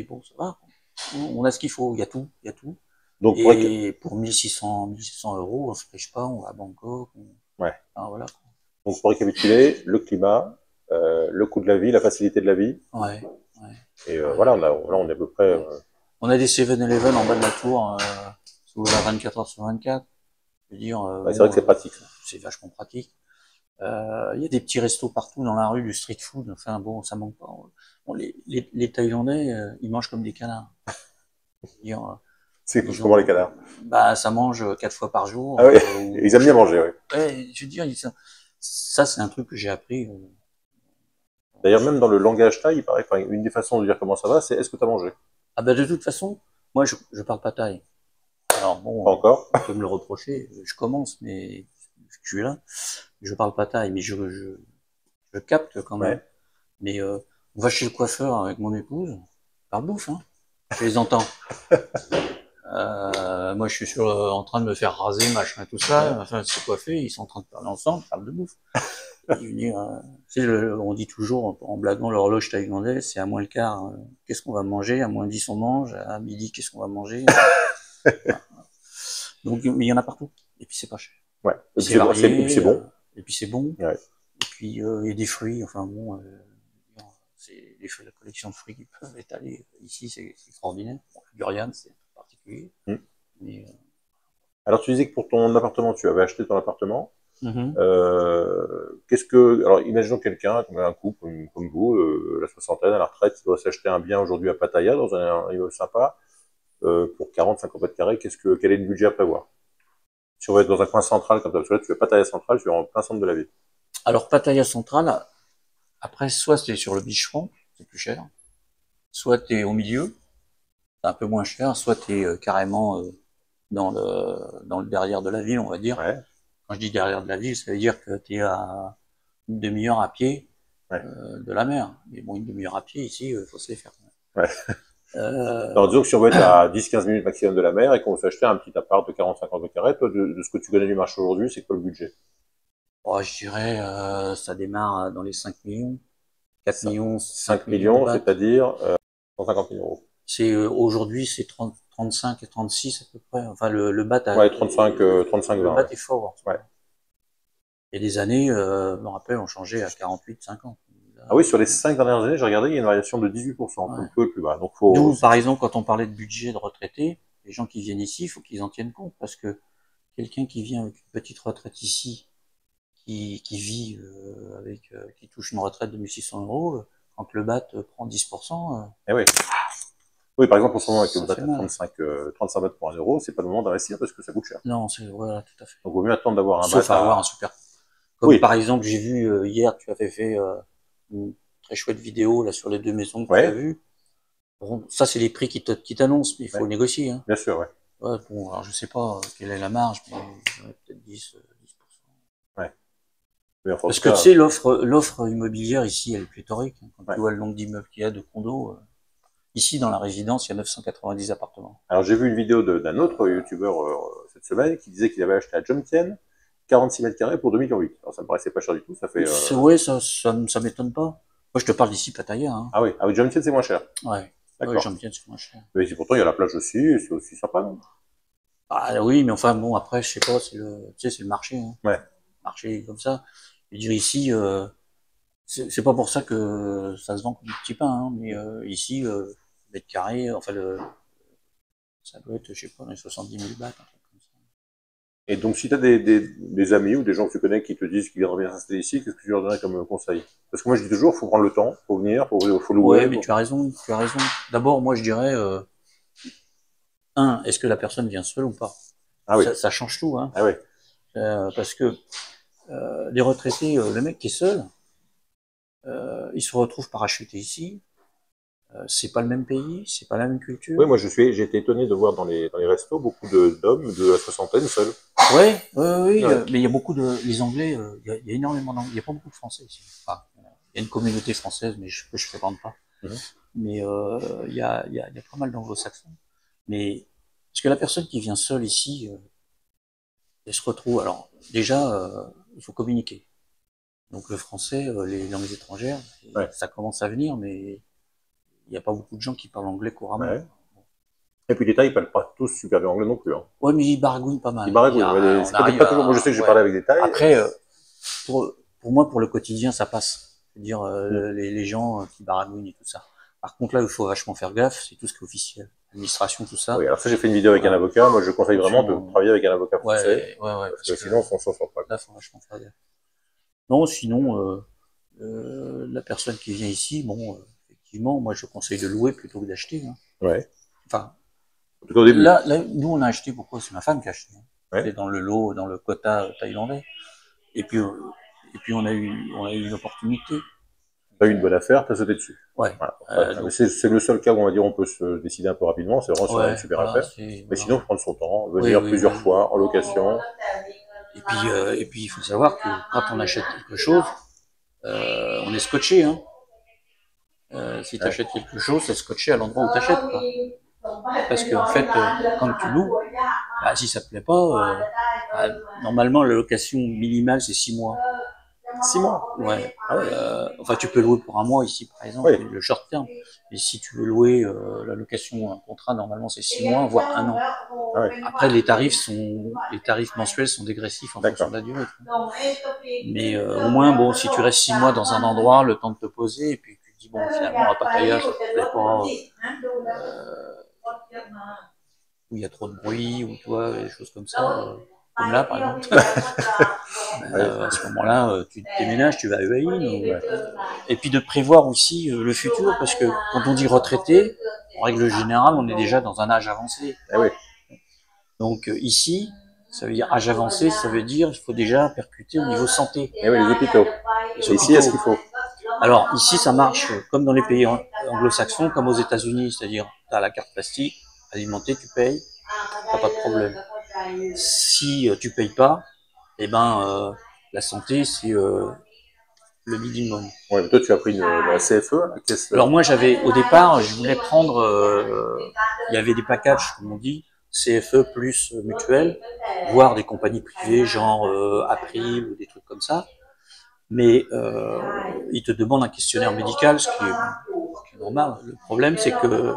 Speaker 2: bon, ça va, on a ce qu'il faut, il y a tout. Donc, et pour 1600 euros, on se prive pas, on va à Bangkok, enfin, voilà.
Speaker 1: Donc pour récapituler, le climat, le coût de la vie, la facilité de la vie. Et voilà, on est à peu près...
Speaker 2: On a des 7-Eleven en bas de la tour, ouvert 24 heures sur 24. Je veux dire,
Speaker 1: c'est vrai que c'est pratique.
Speaker 2: C'est vachement pratique. Il y a des petits restos partout dans la rue, du street food. Enfin bon, ça manque pas. Bon, les Thaïlandais, ils mangent comme des canards.
Speaker 1: C'est comment les canards?
Speaker 2: Ça mange 4 fois par jour.
Speaker 1: Ah oui, ils aiment bien manger, oui.
Speaker 2: Ouais, je veux dire, ça c'est un truc que j'ai appris.
Speaker 1: D'ailleurs, même dans le langage thaï, il paraît, enfin, une des façons de dire comment ça va, c'est est-ce que tu as mangé?
Speaker 2: Ah de toute façon, moi je parle pas thaï. Alors bon,
Speaker 1: pas encore.
Speaker 2: On peut me le reprocher, je commence, mais je suis là. Je parle pas thaï, mais je capte quand même. Mais on va chez le coiffeur avec mon épouse, par bouffe, hein. Je les entends. Moi, je suis en train de me faire raser, machin, tout ça. Enfin, se coiffer, ils sont en train de parler ensemble, parlent de bouffe. On dit toujours, en blaguant, l'horloge thaïlandaise, c'est à moins le quart. Qu'est-ce qu'on va manger? À moins 10, on mange. À midi, qu'est-ce qu'on va manger? Donc, mais il y en a partout. Et puis, c'est pas cher.
Speaker 1: Et puis c'est bon.
Speaker 2: Et puis, c'est bon. Et puis, il y a des fruits. Enfin, bon, c'est la collection de fruits qui peuvent étaler. Ici, c'est extraordinaire. Bon, le durian, c'est particulier. Mais,
Speaker 1: alors, tu disais que pour ton appartement, tu avais acheté ton appartement. Alors, imaginons quelqu'un, comme un couple comme vous, la soixantaine, à la retraite, qui doit s'acheter un bien aujourd'hui à Pattaya, dans un immeuble sympa, pour 40-50 mètres carrés, quel est le budget à prévoir? Si on va être dans un coin central comme ça, parce que là, tu veux Pattaya central, tu es en plein centre de la ville.
Speaker 2: Alors Pattaya centrale, après soit c'est sur le beachfront, c'est plus cher, soit tu es au milieu, c'est un peu moins cher, soit tu es carrément dans le derrière de la ville, on va dire.
Speaker 1: Ouais.
Speaker 2: Quand je dis derrière de la ville, ça veut dire que tu es à une demi-heure à pied de la mer. Mais bon, une demi-heure à pied ici, faut se les faire.
Speaker 1: Ouais. Alors, disons que si on veut être à 10-15 minutes maximum de la mer et qu'on veut s'acheter un petit appart de 40-50 mètres carrés, toi, de ce que tu connais du marché aujourd'hui, c'est quoi le budget?
Speaker 2: Oh, je dirais, ça démarre dans les 5 millions, 4 millions,
Speaker 1: 5 millions, c'est-à-dire 150 000 euros.
Speaker 2: C'est aujourd'hui c'est 30, 35 et 36 à peu près. Enfin le bat
Speaker 1: ouais, 35, 35, 20.
Speaker 2: Le bat est fort.
Speaker 1: Ouais.
Speaker 2: Il y a des années, je me rappelle, on changeait à 48, 50.
Speaker 1: Ah oui, sur les 5 dernières années, j'ai regardé, il y a une variation de 18%,
Speaker 2: ouais.
Speaker 1: un peu plus bas. Donc faut.
Speaker 2: D'où, par exemple, quand on parlait de budget de retraités, les gens qui viennent ici, il faut qu'ils en tiennent compte, parce que quelqu'un qui vient avec une petite retraite ici, qui vit qui touche une retraite de 1600 euros, quand le BAT prend 10%.
Speaker 1: Eh oui. Oui, par exemple, en ce moment, avec le BAT à 35 bahts pour 1 euro, c'est pas le moment d'investir parce que ça coûte cher.
Speaker 2: Non, c'est, voilà, tout à fait.
Speaker 1: Donc, il vaut mieux attendre d'avoir un
Speaker 2: Sauf
Speaker 1: BAT.
Speaker 2: avoir un super. Comme par exemple, j'ai vu hier, tu avais fait une très chouette vidéo là sur les 2 maisons que tu as vues. Bon, ça, c'est les prix qui t'annoncent, mais il faut négocier. Hein.
Speaker 1: Bien sûr, ouais.
Speaker 2: Bon, alors je sais pas quelle est la marge, mais peut-être 10%.
Speaker 1: Ouais.
Speaker 2: Parce que tu sais, l'offre immobilière ici, elle est pléthorique. Hein. Quand tu vois le nombre d'immeubles qu'il y a, de condos, ici dans la résidence, il y a 990 appartements.
Speaker 1: Alors j'ai vu une vidéo d'un autre youtubeur cette semaine qui disait qu'il avait acheté à Jomtien 46 mètres carrés pour 2,8 millions. Alors ça me paraissait pas cher du tout, ça fait.
Speaker 2: Ouais, ça m'étonne pas. Moi, je te parle d'ici Pattaya. Hein.
Speaker 1: Ah oui, Jomtien c'est moins cher.
Speaker 2: Ouais. D'accord. Jomtien c'est moins cher.
Speaker 1: Mais pourtant il y a la plage aussi, et c'est aussi sympa, non?
Speaker 2: Ah oui, mais enfin bon, après, je sais pas, tu sais, c'est le marché. Hein.
Speaker 1: Ouais.
Speaker 2: Marché comme ça. Je veux dire ici, c'est pas pour ça que ça se vend comme du petit pain, hein, mais ici, mètre carré, enfin ça doit être, je sais pas, dans les 70 000 bahts, un truc comme ça.
Speaker 1: Et donc si tu as des amis ou des gens que tu connais qui te disent qu'ils viendraient bien s'installer ici, qu'est-ce que tu leur donnerais comme conseil? Parce que moi je dis toujours, faut prendre le temps, faut venir, faut louer.
Speaker 2: Ouais, mais tu as raison. D'abord, moi je dirais, est-ce que la personne vient seule ou pas? Ah oui. Ça change tout, hein.
Speaker 1: Ah oui.
Speaker 2: Parce que les retraités, le mec qui est seul, il se retrouve parachuté ici. C'est pas le même pays, c'est pas la même culture.
Speaker 1: Oui, moi j'ai été étonné de voir dans les restos beaucoup d'hommes de la soixantaine seuls.
Speaker 2: Oui, mais il y a beaucoup les Anglais, il y a énormément d'Anglais, il n'y a pas beaucoup de Français ici. Enfin, il y a une communauté française, mais je fréquente pas. Mais il y a pas mal d'anglo-saxons. Mais parce que la personne qui vient seule ici, elle se retrouve. Alors déjà, il faut communiquer. Donc le français, les langues étrangères, ça commence à venir, mais il n'y a pas beaucoup de gens qui parlent anglais couramment. Ouais.
Speaker 1: Et puis les Thaïs, ils parlent pas tous super bien anglais non plus. Hein.
Speaker 2: Ouais, mais ils baragouinent pas mal.
Speaker 1: Ils baragouinent, c'est peut-être pas toujours. Moi, je sais que j'ai parlé avec des Thaïs.
Speaker 2: Après, pour moi, pour le quotidien, ça passe. C'est-à-dire les gens qui baragouinent et tout ça. Par contre, là, il faut vachement faire gaffe, c'est tout ce qui est officiel. Administration, tout ça.
Speaker 1: Oui, alors ça, j'ai fait une vidéo avec un avocat. Moi, je conseille vraiment de travailler avec un avocat français.
Speaker 2: Ouais.
Speaker 1: Parce que sinon, on s'en sort pas.
Speaker 2: Là, il faut vachement faire gaffe. Non, sinon, la personne qui vient ici, bon, effectivement, moi, je conseille de louer plutôt que d'acheter. Hein.
Speaker 1: Ouais.
Speaker 2: Enfin,
Speaker 1: en tout cas, au début.
Speaker 2: Là, nous, on a acheté, pourquoi? C'est ma femme qui a acheté. Hein.
Speaker 1: Ouais.
Speaker 2: C'est dans le lot, dans le quota thaïlandais. Et puis on a eu une opportunité.
Speaker 1: T'as eu une bonne affaire, t'as sauté dessus.
Speaker 2: Ouais.
Speaker 1: Voilà. C'est le seul cas où on va dire on peut se décider un peu rapidement, c'est vraiment sur une super affaire. Mais sinon, faut prendre son temps, venir plusieurs fois en location.
Speaker 2: Et puis, il faut savoir que quand on achète quelque chose, on est scotché, hein. Si tu achètes quelque chose, c'est scotché à l'endroit où tu achètes. Parce qu'en fait, quand tu loues, bah, si ça te plaît pas, normalement la location minimale c'est 6 mois.
Speaker 1: 6 mois?
Speaker 2: Ouais. Enfin, tu peux louer pour 1 mois ici, par exemple, le short term. Et si tu veux louer la location, un contrat, normalement c'est 6 mois, voire 1 an.
Speaker 1: Ah ouais.
Speaker 2: Après, les tarifs mensuels sont dégressifs en fonction de la durée. Mais au moins, bon, si tu restes 6 mois dans un endroit, le temps de te poser, et puis tu te dis bon, finalement à Pattaya, ça te plaît pas. Où il y a trop de bruit, ou toi, des choses comme ça, comme là par exemple. À ce moment-là, tu déménages, tu vas à Hue Hin. Et puis de prévoir aussi le futur, parce que quand on dit retraité, en règle générale, on est déjà dans un âge avancé.
Speaker 1: Ah oui.
Speaker 2: Donc ici, Ça veut dire âge avancé, ça veut dire qu'il faut déjà percuter au niveau santé.
Speaker 1: Et oui, les hôpitaux. Et ici, est-ce qu'il faut?
Speaker 2: Alors ici, ça marche comme dans les pays anglo-saxons, comme aux États-Unis, c'est-à-dire tu as la carte plastique, alimentée, tu payes, t'as pas de problème. Si tu payes pas, eh ben la santé c'est le minimum.
Speaker 1: Ouais, mais toi tu as pris la CFE, la caisse.
Speaker 2: Alors moi j'avais au départ, je voulais prendre, il y avait des packages comme on dit, CFE plus mutuelle, voire des compagnies privées genre April ou des trucs comme ça. Mais ils te demandent un questionnaire médical, ce qui est normal. Le problème c'est que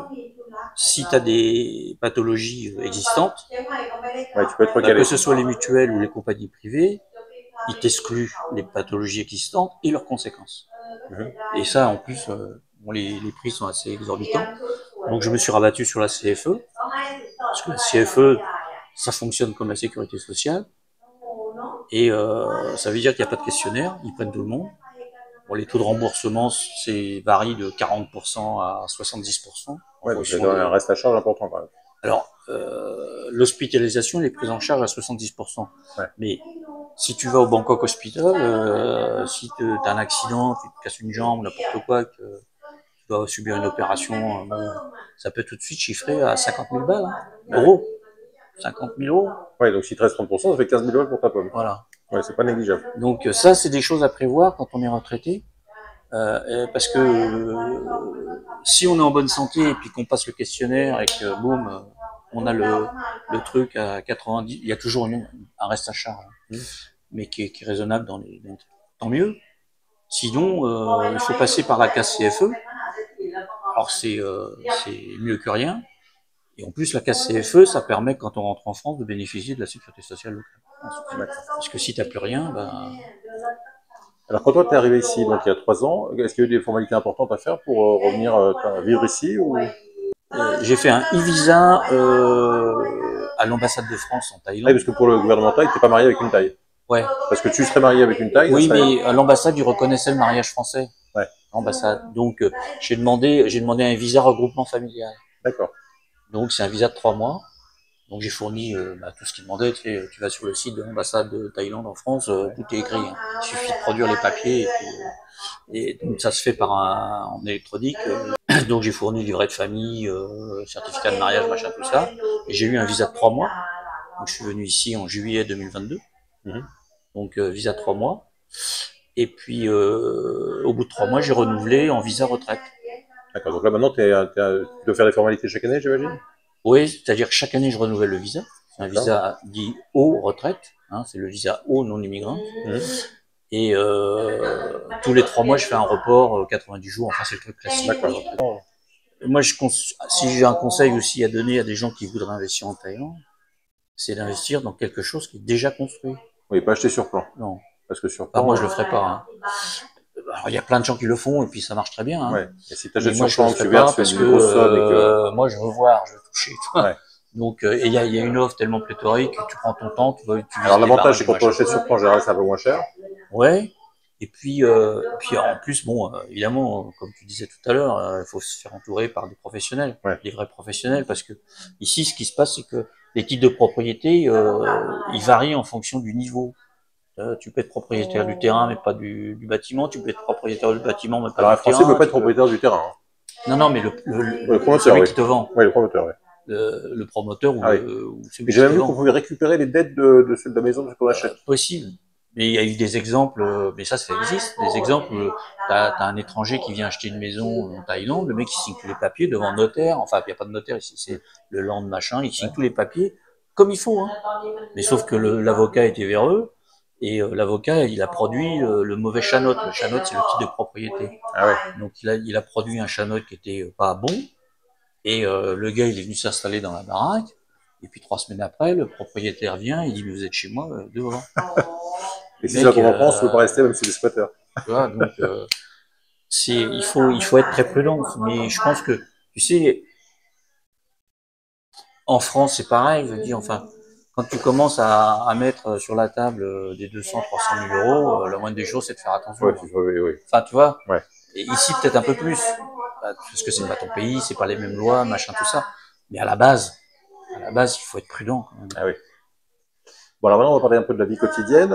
Speaker 2: si tu as des pathologies existantes,
Speaker 1: ouais, tu peux être recalé.
Speaker 2: que ce soit les mutuelles ou les compagnies privées, ils t'excluent les pathologies existantes et leurs conséquences. Et ça, en plus, bon, les prix sont assez exorbitants. Donc, je me suis rabattu sur la CFE, parce que la CFE, ça fonctionne comme la sécurité sociale. Et ça veut dire qu'il n'y a pas de questionnaire, ils prennent tout le monde. Bon, les taux de remboursement varient de 40% à 70%.
Speaker 1: Ouais, donc c'est un reste à charge important quand même.
Speaker 2: Alors, l'hospitalisation elle est prise en charge à 70%.
Speaker 1: Ouais.
Speaker 2: Mais si tu vas au Bangkok Hospital, si tu as un accident, tu te casses une jambe, n'importe quoi, que tu dois subir une opération, ça peut tout de suite chiffrer à 50 000 balles, euros. 50 000 euros.
Speaker 1: Ouais, donc si tu restes 30%, ça fait 15 000 balles pour ta pomme.
Speaker 2: Voilà.
Speaker 1: Ouais, c'est pas négligeable.
Speaker 2: Donc ça, c'est des choses à prévoir quand on est retraité. Parce que si on est en bonne santé et puis qu'on passe le questionnaire et que boum, on a le truc à 90, il y a toujours un reste à charge, mais qui est raisonnable dans les tant mieux. Sinon, il faut passer par la case CFE. Alors c'est mieux que rien. Et en plus, la case CFE, ça permet quand on rentre en France de bénéficier de la sécurité sociale locale. Parce que si t'as plus rien, ben.
Speaker 1: Alors quand toi t'es arrivé ici, donc il y a 3 ans, est-ce qu'il y a eu des formalités importantes à faire pour revenir vivre ici ou...
Speaker 2: J'ai fait un e-visa à l'ambassade de France en Thaïlande.
Speaker 1: Oui, parce que pour le gouvernement thaï, t'es pas marié avec une Thaï.
Speaker 2: Ouais.
Speaker 1: Parce que tu serais marié avec une Thaï.
Speaker 2: Oui, mais à l'ambassade, ils reconnaissaient le mariage français.
Speaker 1: Ouais.
Speaker 2: L'ambassade. Donc j'ai demandé un visa regroupement familial.
Speaker 1: D'accord.
Speaker 2: Donc c'est un visa de 3 mois. Donc j'ai fourni tout ce qu'ils demandaient. Tu vas sur le site de l'ambassade de Thaïlande en France, tout est écrit. Hein. Il suffit de produire les papiers et donc ça se fait en électronique. Donc j'ai fourni livret de famille, certificat de mariage, machin, tout ça. Et j'ai eu un visa de 3 mois. Donc je suis venu ici en juillet 2022. Donc visa de 3 mois. Et puis au bout de 3 mois, j'ai renouvelé en visa retraite.
Speaker 1: D'accord. Donc là maintenant, tu dois faire des formalités chaque année, j'imagine.
Speaker 2: Oui, c'est-à-dire que chaque année, je renouvelle le visa. C'est un visa dit O retraite. Hein, c'est le visa O non immigrant. Et tous les 3 mois, je fais un report 90 jours. Enfin, c'est le truc classique.
Speaker 1: D'accord.
Speaker 2: Moi, si j'ai un conseil aussi à donner à des gens qui voudraient investir en Thaïlande, c'est d'investir dans quelque chose qui est déjà construit.
Speaker 1: Oui, pas acheter sur plan.
Speaker 2: Non.
Speaker 1: Parce que sur plan.
Speaker 2: Moi, je le ferai pas. Hein. Alors, il y a plein de gens qui le font et puis ça marche très bien. Hein.
Speaker 1: Ouais. Et si tu achètes sur
Speaker 2: moi,
Speaker 1: plan, tu verses
Speaker 2: parce
Speaker 1: une grosse somme et que...
Speaker 2: moi, je veux voir, je veux toucher.
Speaker 1: Ouais.
Speaker 2: Donc, il y a une offre tellement pléthorique que tu prends ton temps, tu vas utiliser.
Speaker 1: Alors l'avantage, c'est quand on achète sur plan, en général, c'est un peu moins cher.
Speaker 2: Ouais. Et puis en plus, bon, évidemment, comme tu disais tout à l'heure, il faut se faire entourer par des professionnels, des vrais professionnels, parce que ici, ce qui se passe, c'est que les titres de propriété, ils varient en fonction du niveau. Tu peux être propriétaire du terrain, mais pas du bâtiment. Tu peux être propriétaire du bâtiment, mais pas du terrain.
Speaker 1: Alors un Français ne peut pas être propriétaire du terrain.
Speaker 2: Non, non, mais le
Speaker 1: promoteur,
Speaker 2: celui qui te vend.
Speaker 1: Oui, le promoteur, oui.
Speaker 2: Le promoteur ou
Speaker 1: celui qui te vend. J'ai même vu qu'on pouvait récupérer les dettes de la maison de ce qu'on achète.
Speaker 2: Possible. Mais il y a eu des exemples, mais ça existe, des exemples où t'as un étranger qui vient acheter une maison en Thaïlande, le mec il signe tous les papiers devant le notaire, enfin il n'y a pas de notaire ici, c'est le land machin, il signe tous les papiers comme il faut, hein. Mais sauf que l'avocat était véreux, et l'avocat il a produit le mauvais chanote. Le chanote c'est le titre de propriété.
Speaker 1: Ah ouais.
Speaker 2: Donc il a produit un chanote qui était pas bon, et le gars il est venu s'installer dans la baraque, et puis 3 semaines après, le propriétaire vient, il dit mais vous êtes chez moi, dehors.
Speaker 1: Et si c'est la France, il ne faut pas rester même si c'est des squatteurs.
Speaker 2: Tu vois, donc il faut être très prudent. Mais je pense que, tu sais, en France c'est pareil. Je veux dire, enfin, quand tu commences à mettre sur la table des 200-300 000 euros, la moindre des choses c'est de faire attention.
Speaker 1: Oui.
Speaker 2: Enfin, tu vois.
Speaker 1: Ouais.
Speaker 2: Et ici peut-être un peu plus, parce que c'est pas ton pays, c'est pas les mêmes lois, machin, tout ça. Mais à la base, il faut être prudent. Quand même.
Speaker 1: Ah oui. Bon, alors maintenant, on va parler un peu de la vie quotidienne.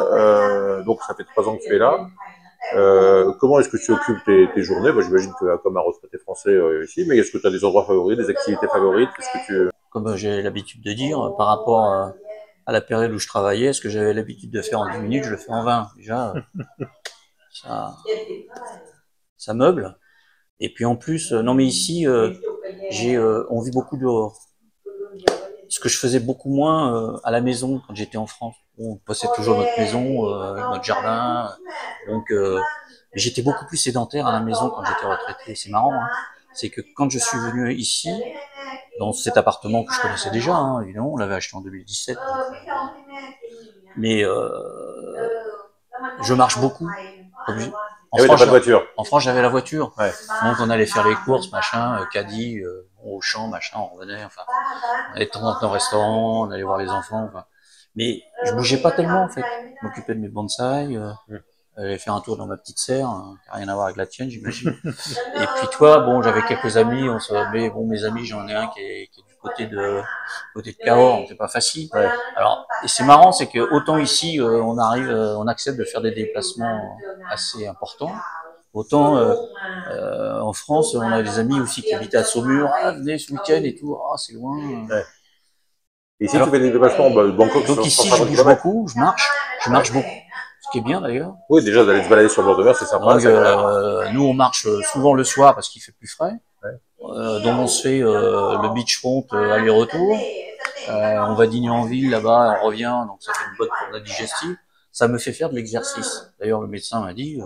Speaker 1: Donc, ça fait 3 ans que tu es là. Comment est-ce que tu occupes tes journées? Bah, j'imagine que comme un retraité français ici, mais est-ce que tu as des endroits favoris, des activités favorites? Qu'est-ce que tu...
Speaker 2: Comme j'ai l'habitude de dire, par rapport à la période où je travaillais, ce que j'avais l'habitude de faire en 10 minutes, je le fais en 20. Déjà, ça, ça meuble. Et puis en plus, non mais ici, on vit beaucoup dehors. Ce que je faisais beaucoup moins à la maison quand j'étais en France. On possède toujours notre maison, avec notre jardin. Donc, j'étais beaucoup plus sédentaire à la maison quand j'étais retraité. C'est marrant, hein. C'est que quand je suis venu ici, dans cet appartement que je connaissais déjà, hein, évidemment, on l'avait acheté en 2017. Mais je marche beaucoup.
Speaker 1: En France, pas de voiture.
Speaker 2: En France, j'avais la voiture.
Speaker 1: Ouais.
Speaker 2: Donc, on allait faire les courses, machin, caddie, au champ, machin, on revenait. Enfin, on allait de temps en temps au restaurant, on allait voir les enfants. Enfin. Mais je bougeais pas tellement, en fait. Je m'occupais de mes bonsaïs. J'allais faire un tour dans ma petite serre, hein, qui n'a rien à voir avec la tienne, j'imagine. Et puis toi, bon, j'avais quelques amis, mais bon, mes amis, j'en ai un qui est du côté de Cahors, c'est pas facile.
Speaker 1: Ouais.
Speaker 2: Alors, et c'est marrant, c'est que autant ici, on accepte de faire des déplacements assez importants, autant en France, on a des amis aussi qui habitent à Saumur, venez ce week-end et tout, c'est loin.
Speaker 1: Ouais. Et si tu fais des déplacements, Bangkok,
Speaker 2: donc ici, je bouge beaucoup, je marche beaucoup. Ce qui est bien d'ailleurs.
Speaker 1: Oui, déjà d'aller se balader sur le bord de mer, c'est sympa.
Speaker 2: Donc, nous, on marche souvent le soir parce qu'il fait plus frais. Ouais. Donc, on se fait le beachfront aller-retour. On va dîner en ville là-bas, on revient, donc ça fait une bonne promenade digestive. Ça me fait faire de l'exercice. D'ailleurs, le médecin m'a dit.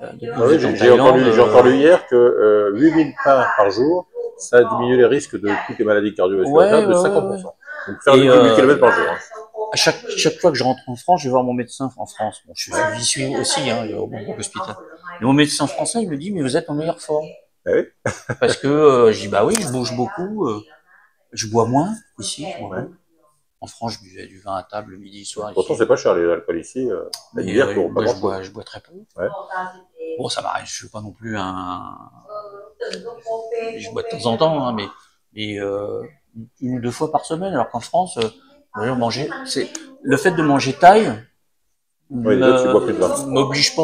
Speaker 1: Oui, j'ai encore lu hier que 8000 pas par jour, ça diminue les risques de toutes les maladies cardiovasculaires de 50%. Donc, faire 1000 km par jour. Hein.
Speaker 2: À chaque fois que je rentre en France, je vais voir mon médecin en France. Bon, j'y suis aussi, hein, au l'hôpital. Et mon médecin français, il me dit, mais vous êtes en meilleure forme.
Speaker 1: Ah oui.
Speaker 2: Parce que je dis, bah oui, je bouge beaucoup, je bois moins ici. En France, je buvais du vin à table le midi, soir.
Speaker 1: Pourtant, c'est pas cher l'alcool ici.
Speaker 2: Je bois très peu.
Speaker 1: Ouais.
Speaker 2: Bon, ça m'arrive, je suis pas non plus je bois de temps en temps, hein, mais 1 ou 2 fois par semaine, alors qu'en France, c'est le fait de manger thaï m'oblige pas,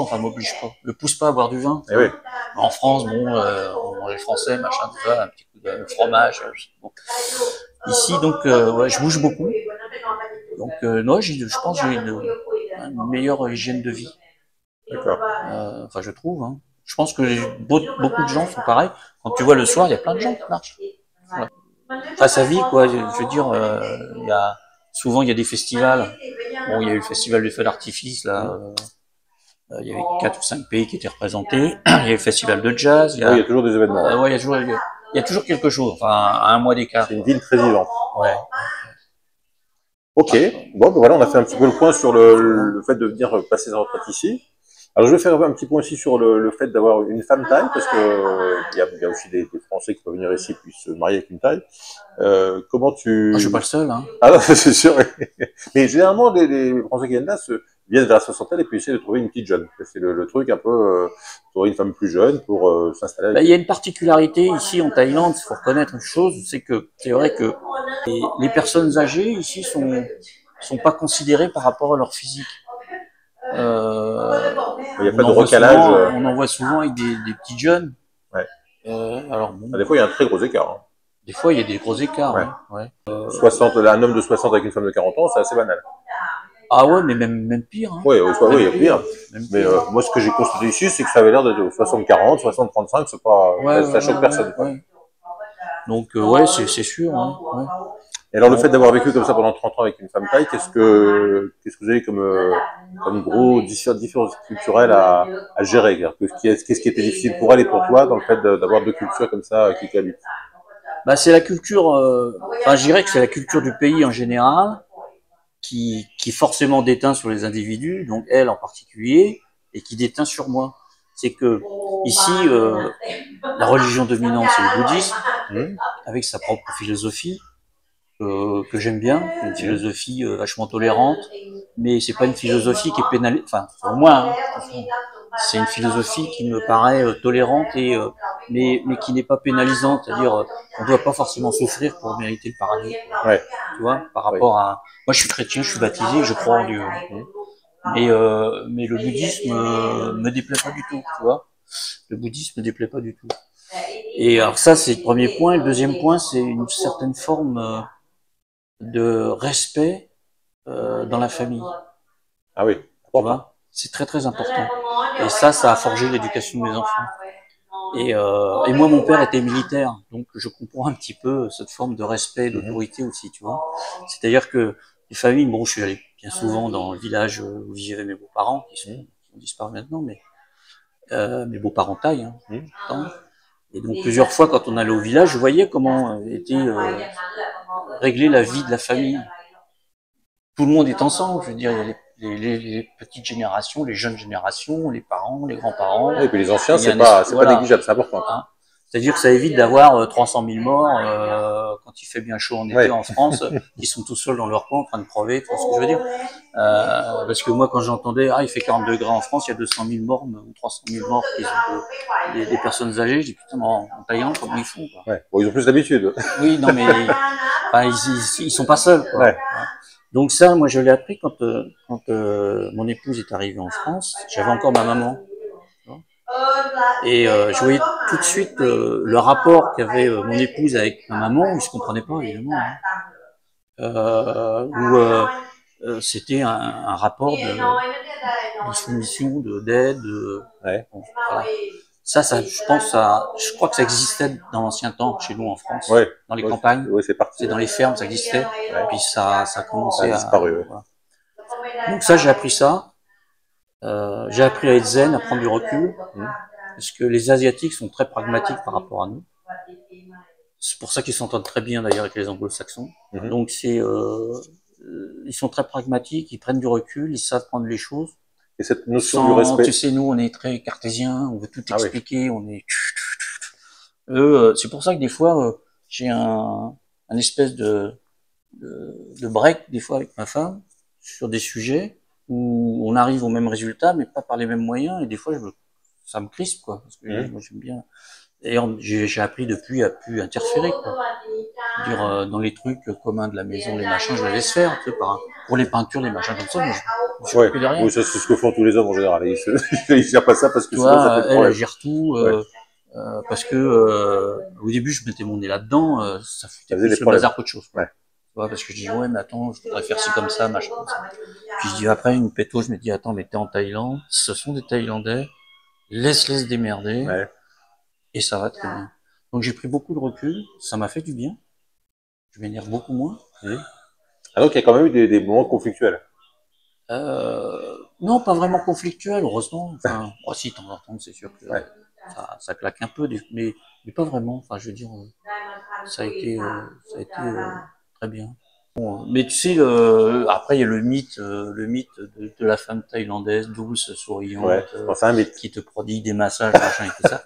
Speaker 2: me pousse pas à boire du vin.
Speaker 1: Et oui.
Speaker 2: En France, on mangeait français, machin, tout ça, un petit coup de fromage. Bon. Ici, donc, je bouge beaucoup. Donc, non, je pense que j'ai une meilleure hygiène de vie.
Speaker 1: D'accord.
Speaker 2: Enfin, je trouve. Hein. Je pense que beaucoup de gens sont pareils. Quand tu vois le soir, il y a plein de gens qui marchent. Voilà. Enfin, sa vie, quoi. Je veux dire, souvent, il y a des festivals. Bon, il y a eu le festival de feux d'artifice, là. Il y avait 4 ou 5 pays qui étaient représentés. Il y a eu le festival de jazz.
Speaker 1: Il y a toujours des événements.
Speaker 2: Ouais, il y a toujours quelque chose. Enfin, à un mois d'écart.
Speaker 1: C'est une ville très vivante.
Speaker 2: Ouais.
Speaker 1: Ok. Bon, voilà, on a fait un petit peu le point sur le fait de venir passer sa retraite ici. Alors, je vais faire un petit point aussi sur le fait d'avoir une femme thaï, parce que il y a aussi des Français qui peuvent venir ici puis se marier avec une thaï. Comment tu...
Speaker 2: Je suis pas le seul, hein.
Speaker 1: Ah non, c'est sûr. Mais généralement, les Français qui viennent là viennent vers la soixantaine et puis essaient de trouver une petite jeune. C'est le truc un peu, trouver une femme plus jeune pour s'installer.
Speaker 2: Il y a une particularité ici en Thaïlande, il faut reconnaître une chose, c'est que c'est vrai que les personnes âgées ici sont pas considérées par rapport à leur physique.
Speaker 1: Il n'y a pas de recalage.
Speaker 2: On en voit souvent avec des petits jeunes.
Speaker 1: Ouais.
Speaker 2: Alors bon.
Speaker 1: Des fois, il y a un très gros écart. Hein.
Speaker 2: Des fois, il y a des gros écarts.
Speaker 1: Ouais.
Speaker 2: Hein. Ouais.
Speaker 1: 60, un homme de 60 avec une femme de 40 ans, c'est assez banal.
Speaker 2: Ah ouais, mais même pire. Hein.
Speaker 1: Oui, il y a pire. Mais moi, ce que j'ai constaté ici, c'est que ça avait l'air d'être 60-40, 60-35, c'est pas, ça choque personne. Ouais.
Speaker 2: Donc, ouais, c'est sûr. Hein. Ouais.
Speaker 1: Et alors, le fait d'avoir vécu comme ça pendant 30 ans avec une femme thaï, qu'est-ce que vous avez comme gros différences culturelles à gérer? Qu'est-ce qui était difficile pour elle et pour toi dans le fait d'avoir 2 cultures comme ça qui cohabitent?
Speaker 2: Bah, c'est la culture, je dirais que c'est la culture du pays en général, qui forcément déteint sur les individus, donc elle en particulier, et qui déteint sur moi. C'est que ici, la religion dominante, c'est le bouddhisme, avec sa propre philosophie, que j'aime bien, une philosophie vachement tolérante, mais c'est pas une philosophie qui est pénalisante. Enfin, pour moi, hein, c'est une philosophie qui me paraît tolérante et mais qui n'est pas pénalisante, c'est-à-dire on ne doit pas forcément souffrir pour mériter le paradis.
Speaker 1: Ouais.
Speaker 2: Tu vois, par rapport à... Moi, je suis chrétien, je suis baptisé, je crois en Dieu. Mais le bouddhisme me déplaît pas du tout, tu vois. Le bouddhisme me déplaît pas du tout. Et alors ça, c'est le premier point. Le deuxième point, c'est une certaine forme de respect dans la famille.
Speaker 1: Ah oui.
Speaker 2: Tu vois, c'est très très important. Et ça a forgé l'éducation de mes enfants. Et moi, mon père était militaire, donc je comprends un petit peu cette forme de respect, d'autorité aussi, tu vois. C'est-à-dire que les familles, bon, je suis allé bien souvent dans le village où vivaient mes beaux-parents, qui ont disparu maintenant, mais mes beaux-parents taille, hein, et donc plusieurs fois, quand on allait au village, je voyais comment était réglée la vie de la famille. Tout le monde est ensemble, je veux dire, il y a les petites générations, les jeunes générations, les parents, les grands-parents.
Speaker 1: Et puis les anciens, c'est pas négligeable, c'est important.
Speaker 2: Hein. C'est-à-dire que ça évite d'avoir 300 000 morts quand il fait bien chaud en été en France, qui sont tout seuls dans leur coin en train de crever, tu vois ce que je veux dire. Parce que moi, quand j'entendais, il fait 40 degrés en France, il y a 200 000 morts ou 300 000 morts qui sont des personnes âgées, je dis putain, en Thaïlande, comment ils font quoi.
Speaker 1: Ouais. Bon, ils ont plus d'habitude.
Speaker 2: Oui, non mais ils sont pas seuls quoi. Ouais. Donc ça, moi je l'ai appris quand mon épouse est arrivée en France, j'avais encore ma maman. Et je voyais tout de suite le rapport qu'avait mon épouse avec ma maman, ils se comprenaient pas évidemment, c'était un rapport de soumission, d'aide. Bon, voilà. Ça, je crois que ça existait dans l'ancien temps chez nous en France, dans les campagnes, c'est dans les fermes, ça existait, puis ça a commencé à
Speaker 1: disparu.
Speaker 2: Voilà. Donc ça, j'ai appris ça. J'ai appris à être zen, à prendre du recul, parce que les Asiatiques sont très pragmatiques par rapport à nous. C'est pour ça qu'ils s'entendent très bien d'ailleurs avec les Anglo-Saxons. Donc ils sont très pragmatiques, ils prennent du recul, ils savent prendre les choses.
Speaker 1: Et cette notion du respect.
Speaker 2: Tu sais, nous, on est très cartésiens, on veut tout expliquer, on est. Eux, c'est pour ça que des fois, j'ai un espèce de break des fois avec ma femme sur des sujets où on arrive au même résultat, mais pas par les mêmes moyens. Et des fois, ça me crispe, quoi. Parce que moi, j'aime bien. D'ailleurs, j'ai appris depuis à plus interférer, quoi. Dire dans les trucs communs de la maison, les machins, je la laisse faire. Tu sais, pour les peintures, les machins comme ça, mais je
Speaker 1: plus derrière. Oui, ça c'est ce que font tous les hommes en général. Ils gèrent pas ça parce que sinon ça fait
Speaker 2: problème. Elle gère tout. Parce que au début, je mettais mon nez là-dedans, ça foutait plus le bazar qu'autre chose. Quoi. Parce que je dis mais attends, je voudrais faire ci comme ça, machin comme ça. Puis je dis après une péto, je me dis attends, mais t'es en Thaïlande, ce sont des Thaïlandais, laisse-les se démerder, et ça va très bien. Donc j'ai pris beaucoup de recul, ça m'a fait du bien. Je m'énerve beaucoup moins.
Speaker 1: Ah donc il y a quand même eu des moments conflictuels.
Speaker 2: Non, pas vraiment conflictuels, heureusement. Enfin, si, de temps en temps, c'est sûr que ça claque un peu, mais pas vraiment. Enfin, je veux dire, ça a été très bien. Bon, mais tu sais, après il y a le mythe de la femme thaïlandaise douce, souriante, qui te prodigue des massages, machin et tout ça.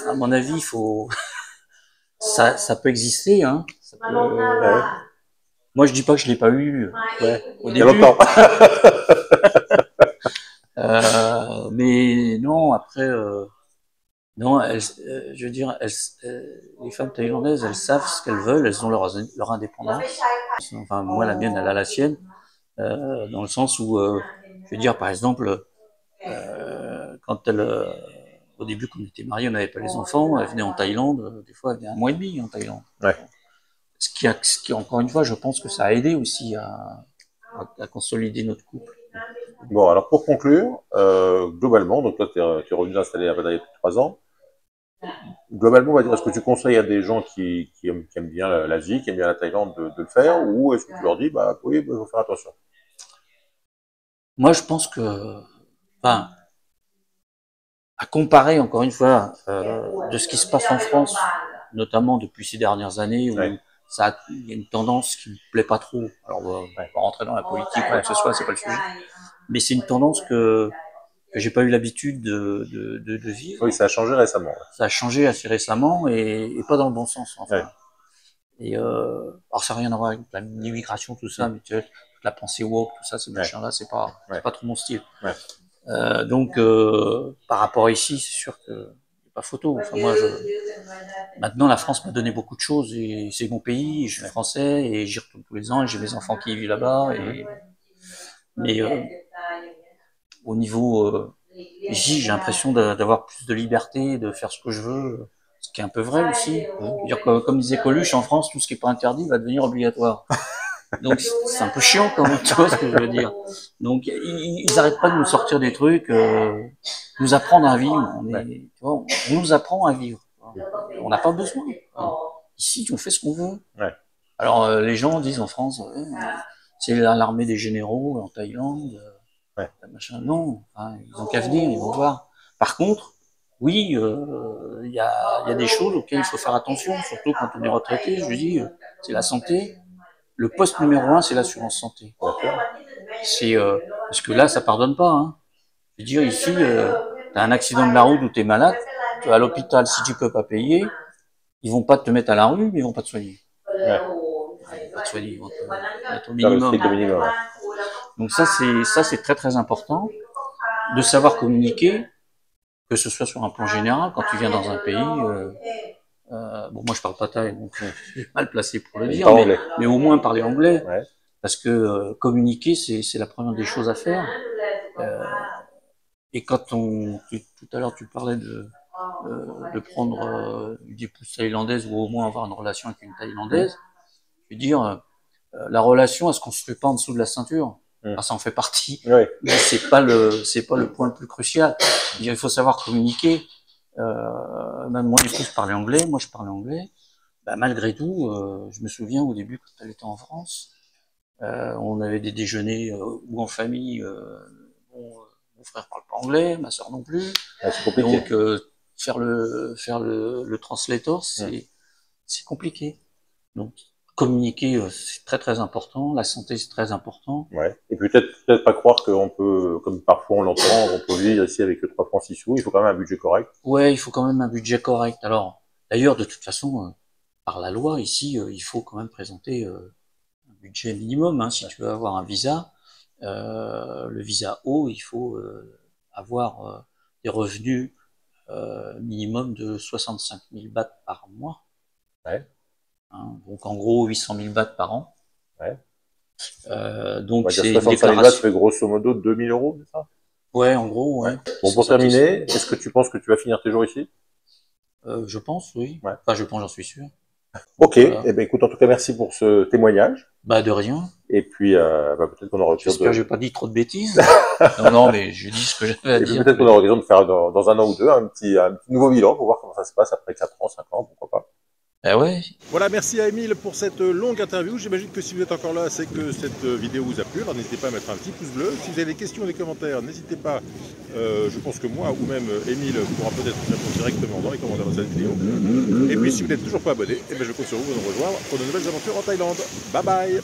Speaker 2: À mon avis, il faut, ça peut exister, hein. Ça peut, moi, je dis pas que je l'ai pas eu au début. Il y a longtemps. Mais non, après, non, je veux dire, les femmes thaïlandaises, elles savent ce qu'elles veulent, elles ont leur indépendance. Enfin, moi, la mienne, elle a la sienne, dans le sens où, je veux dire, par exemple, quand au début, quand on était mariés, on n'avait pas les enfants, elle venait en Thaïlande, des fois, elle venait 1 mois et demi en Thaïlande. Ce qui, encore une fois, je pense que ça a aidé aussi à consolider notre couple.
Speaker 1: Bon, alors pour conclure, globalement, donc toi, tu es revenu installer à Pattaya depuis 3 ans. Globalement, on va dire, est-ce que tu conseilles à des gens qui aiment bien l'Asie, qui aiment bien la Thaïlande de le faire, ou est-ce que tu leur dis, oui, il faut faire attention?
Speaker 2: Moi, je pense que, enfin, à comparer, encore une fois, de ce qui se passe en France, notamment depuis ces dernières années, où il y a une tendance qui me plaît pas trop. Alors, on va pas rentrer dans la politique ou quoi que ce soit, c'est pas le sujet. Mais c'est une tendance que j'ai pas eu l'habitude de vivre.
Speaker 1: Oui, ça a changé récemment.
Speaker 2: Ça a changé assez récemment et pas dans le bon sens, enfin. Et alors ça n'a rien à voir avec l'immigration, tout ça, mais tu vois, la pensée woke, tout ça, ces machins-là, c'est pas trop mon style. Par rapport à ici, c'est sûr que c'est pas photo. Enfin, maintenant, la France m'a donné beaucoup de choses et c'est mon pays. Je suis français et j'y retourne tous les ans et j'ai mes enfants qui vivent là-bas. Mais au niveau ici, j'ai l'impression d'avoir plus de liberté, de faire ce que je veux, ce qui est un peu vrai aussi. Dire que, comme disait Coluche, en France, tout ce qui est pas interdit va devenir obligatoire. Donc c'est un peu chiant quand même, tu vois ce que je veux dire. Donc ils arrêtent pas de nous sortir des trucs, nous apprendre à vivre. Tu vois, on nous apprend à vivre. On n'a pas besoin. Ici, on fait ce qu'on veut.
Speaker 1: Ouais.
Speaker 2: Alors les gens disent en France, c'est l'armée des généraux en Thaïlande. Machin. Non, hein, ils ont qu'à venir, ils vont voir. Par contre, oui, il y a des choses auxquelles il faut faire attention, surtout quand on est retraité. Je dis, c'est la santé. Le poste numéro 1, c'est l'assurance santé. C'est parce que là, ça pardonne pas. Hein. Je veux dire, ici, t'as un accident de la route ou t'es malade, tu vas à l'hôpital, si tu peux pas payer, ils vont pas te mettre à la rue, mais ils vont pas te soigner.
Speaker 1: Ouais.
Speaker 2: Ils vont pas te soigner, ils vont te mettre au minimum. Donc ça, c'est très très important de savoir communiquer, que ce soit sur un plan général, quand tu viens dans un pays. Bon, moi je parle pas thaï, donc je suis mal placé pour le dire, mais au moins parler anglais, parce que communiquer, c'est la première des choses à faire. Et quand tout à l'heure tu parlais de prendre une épouse thaïlandaise ou au moins avoir une relation avec une thaïlandaise, je veux dire, la relation, elle se construit pas en dessous de la ceinture. Enfin, ça en fait partie, mais c'est pas le point le plus crucial. Il faut savoir communiquer. Même mon épouse parlait anglais, moi je parlais anglais. Bah, malgré tout, je me souviens au début quand elle était en France, on avait des déjeuners ou en famille. Mon frère parle pas anglais, ma soeur non plus.
Speaker 1: C'est compliqué.
Speaker 2: Donc faire le translator, c'est compliqué. Donc communiquer, c'est très très important. La santé, c'est très important.
Speaker 1: Ouais. Et peut-être pas croire qu'on peut, comme parfois on l'entend, on peut vivre ici avec 3 francs 6 sous. Il faut quand même un budget correct.
Speaker 2: Ouais, il faut quand même un budget correct. Alors, d'ailleurs, de toute façon, par la loi ici, il faut quand même présenter un budget minimum. Hein, si tu veux avoir un visa, le visa O, il faut avoir des revenus minimum de 65 000 bahts par mois.
Speaker 1: Ouais.
Speaker 2: Hein, donc en gros 800 000 bahts par an.
Speaker 1: Ouais.
Speaker 2: Donc c'est
Speaker 1: 65 000 bahts, ça fait grosso modo 2 000 euros, c'est ça?
Speaker 2: Ouais, en gros, ouais.
Speaker 1: Bon, pour terminer, est-ce que tu penses que tu vas finir tes jours ici?
Speaker 2: Je pense, oui.
Speaker 1: Ouais.
Speaker 2: Enfin, je pense, j'en suis sûr.
Speaker 1: Ok, voilà. Eh ben écoute, en tout cas, merci pour ce témoignage.
Speaker 2: Bah, de rien.
Speaker 1: Et puis, peut-être qu'on aura l'occasion
Speaker 2: J'espère que j'ai pas dit trop de bêtises. Non, mais je dis ce que j'avais à dire.
Speaker 1: Peut-être qu'on aura l'occasion de faire dans un an ou deux un petit nouveau bilan pour voir comment ça se passe après 4 ans, 5 ans, pourquoi pas.
Speaker 2: Ouais.
Speaker 1: Voilà, merci à Émile pour cette longue interview. J'imagine que si vous êtes encore là, c'est que cette vidéo vous a plu. Alors n'hésitez pas à mettre un petit pouce bleu. Si vous avez des questions ou des commentaires, n'hésitez pas. Je pense que moi ou même Émile pourra peut-être répondre directement dans les commentaires de cette vidéo. Et puis si vous n'êtes toujours pas abonné, je compte sur vous de nous rejoindre pour de nouvelles aventures en Thaïlande. Bye bye!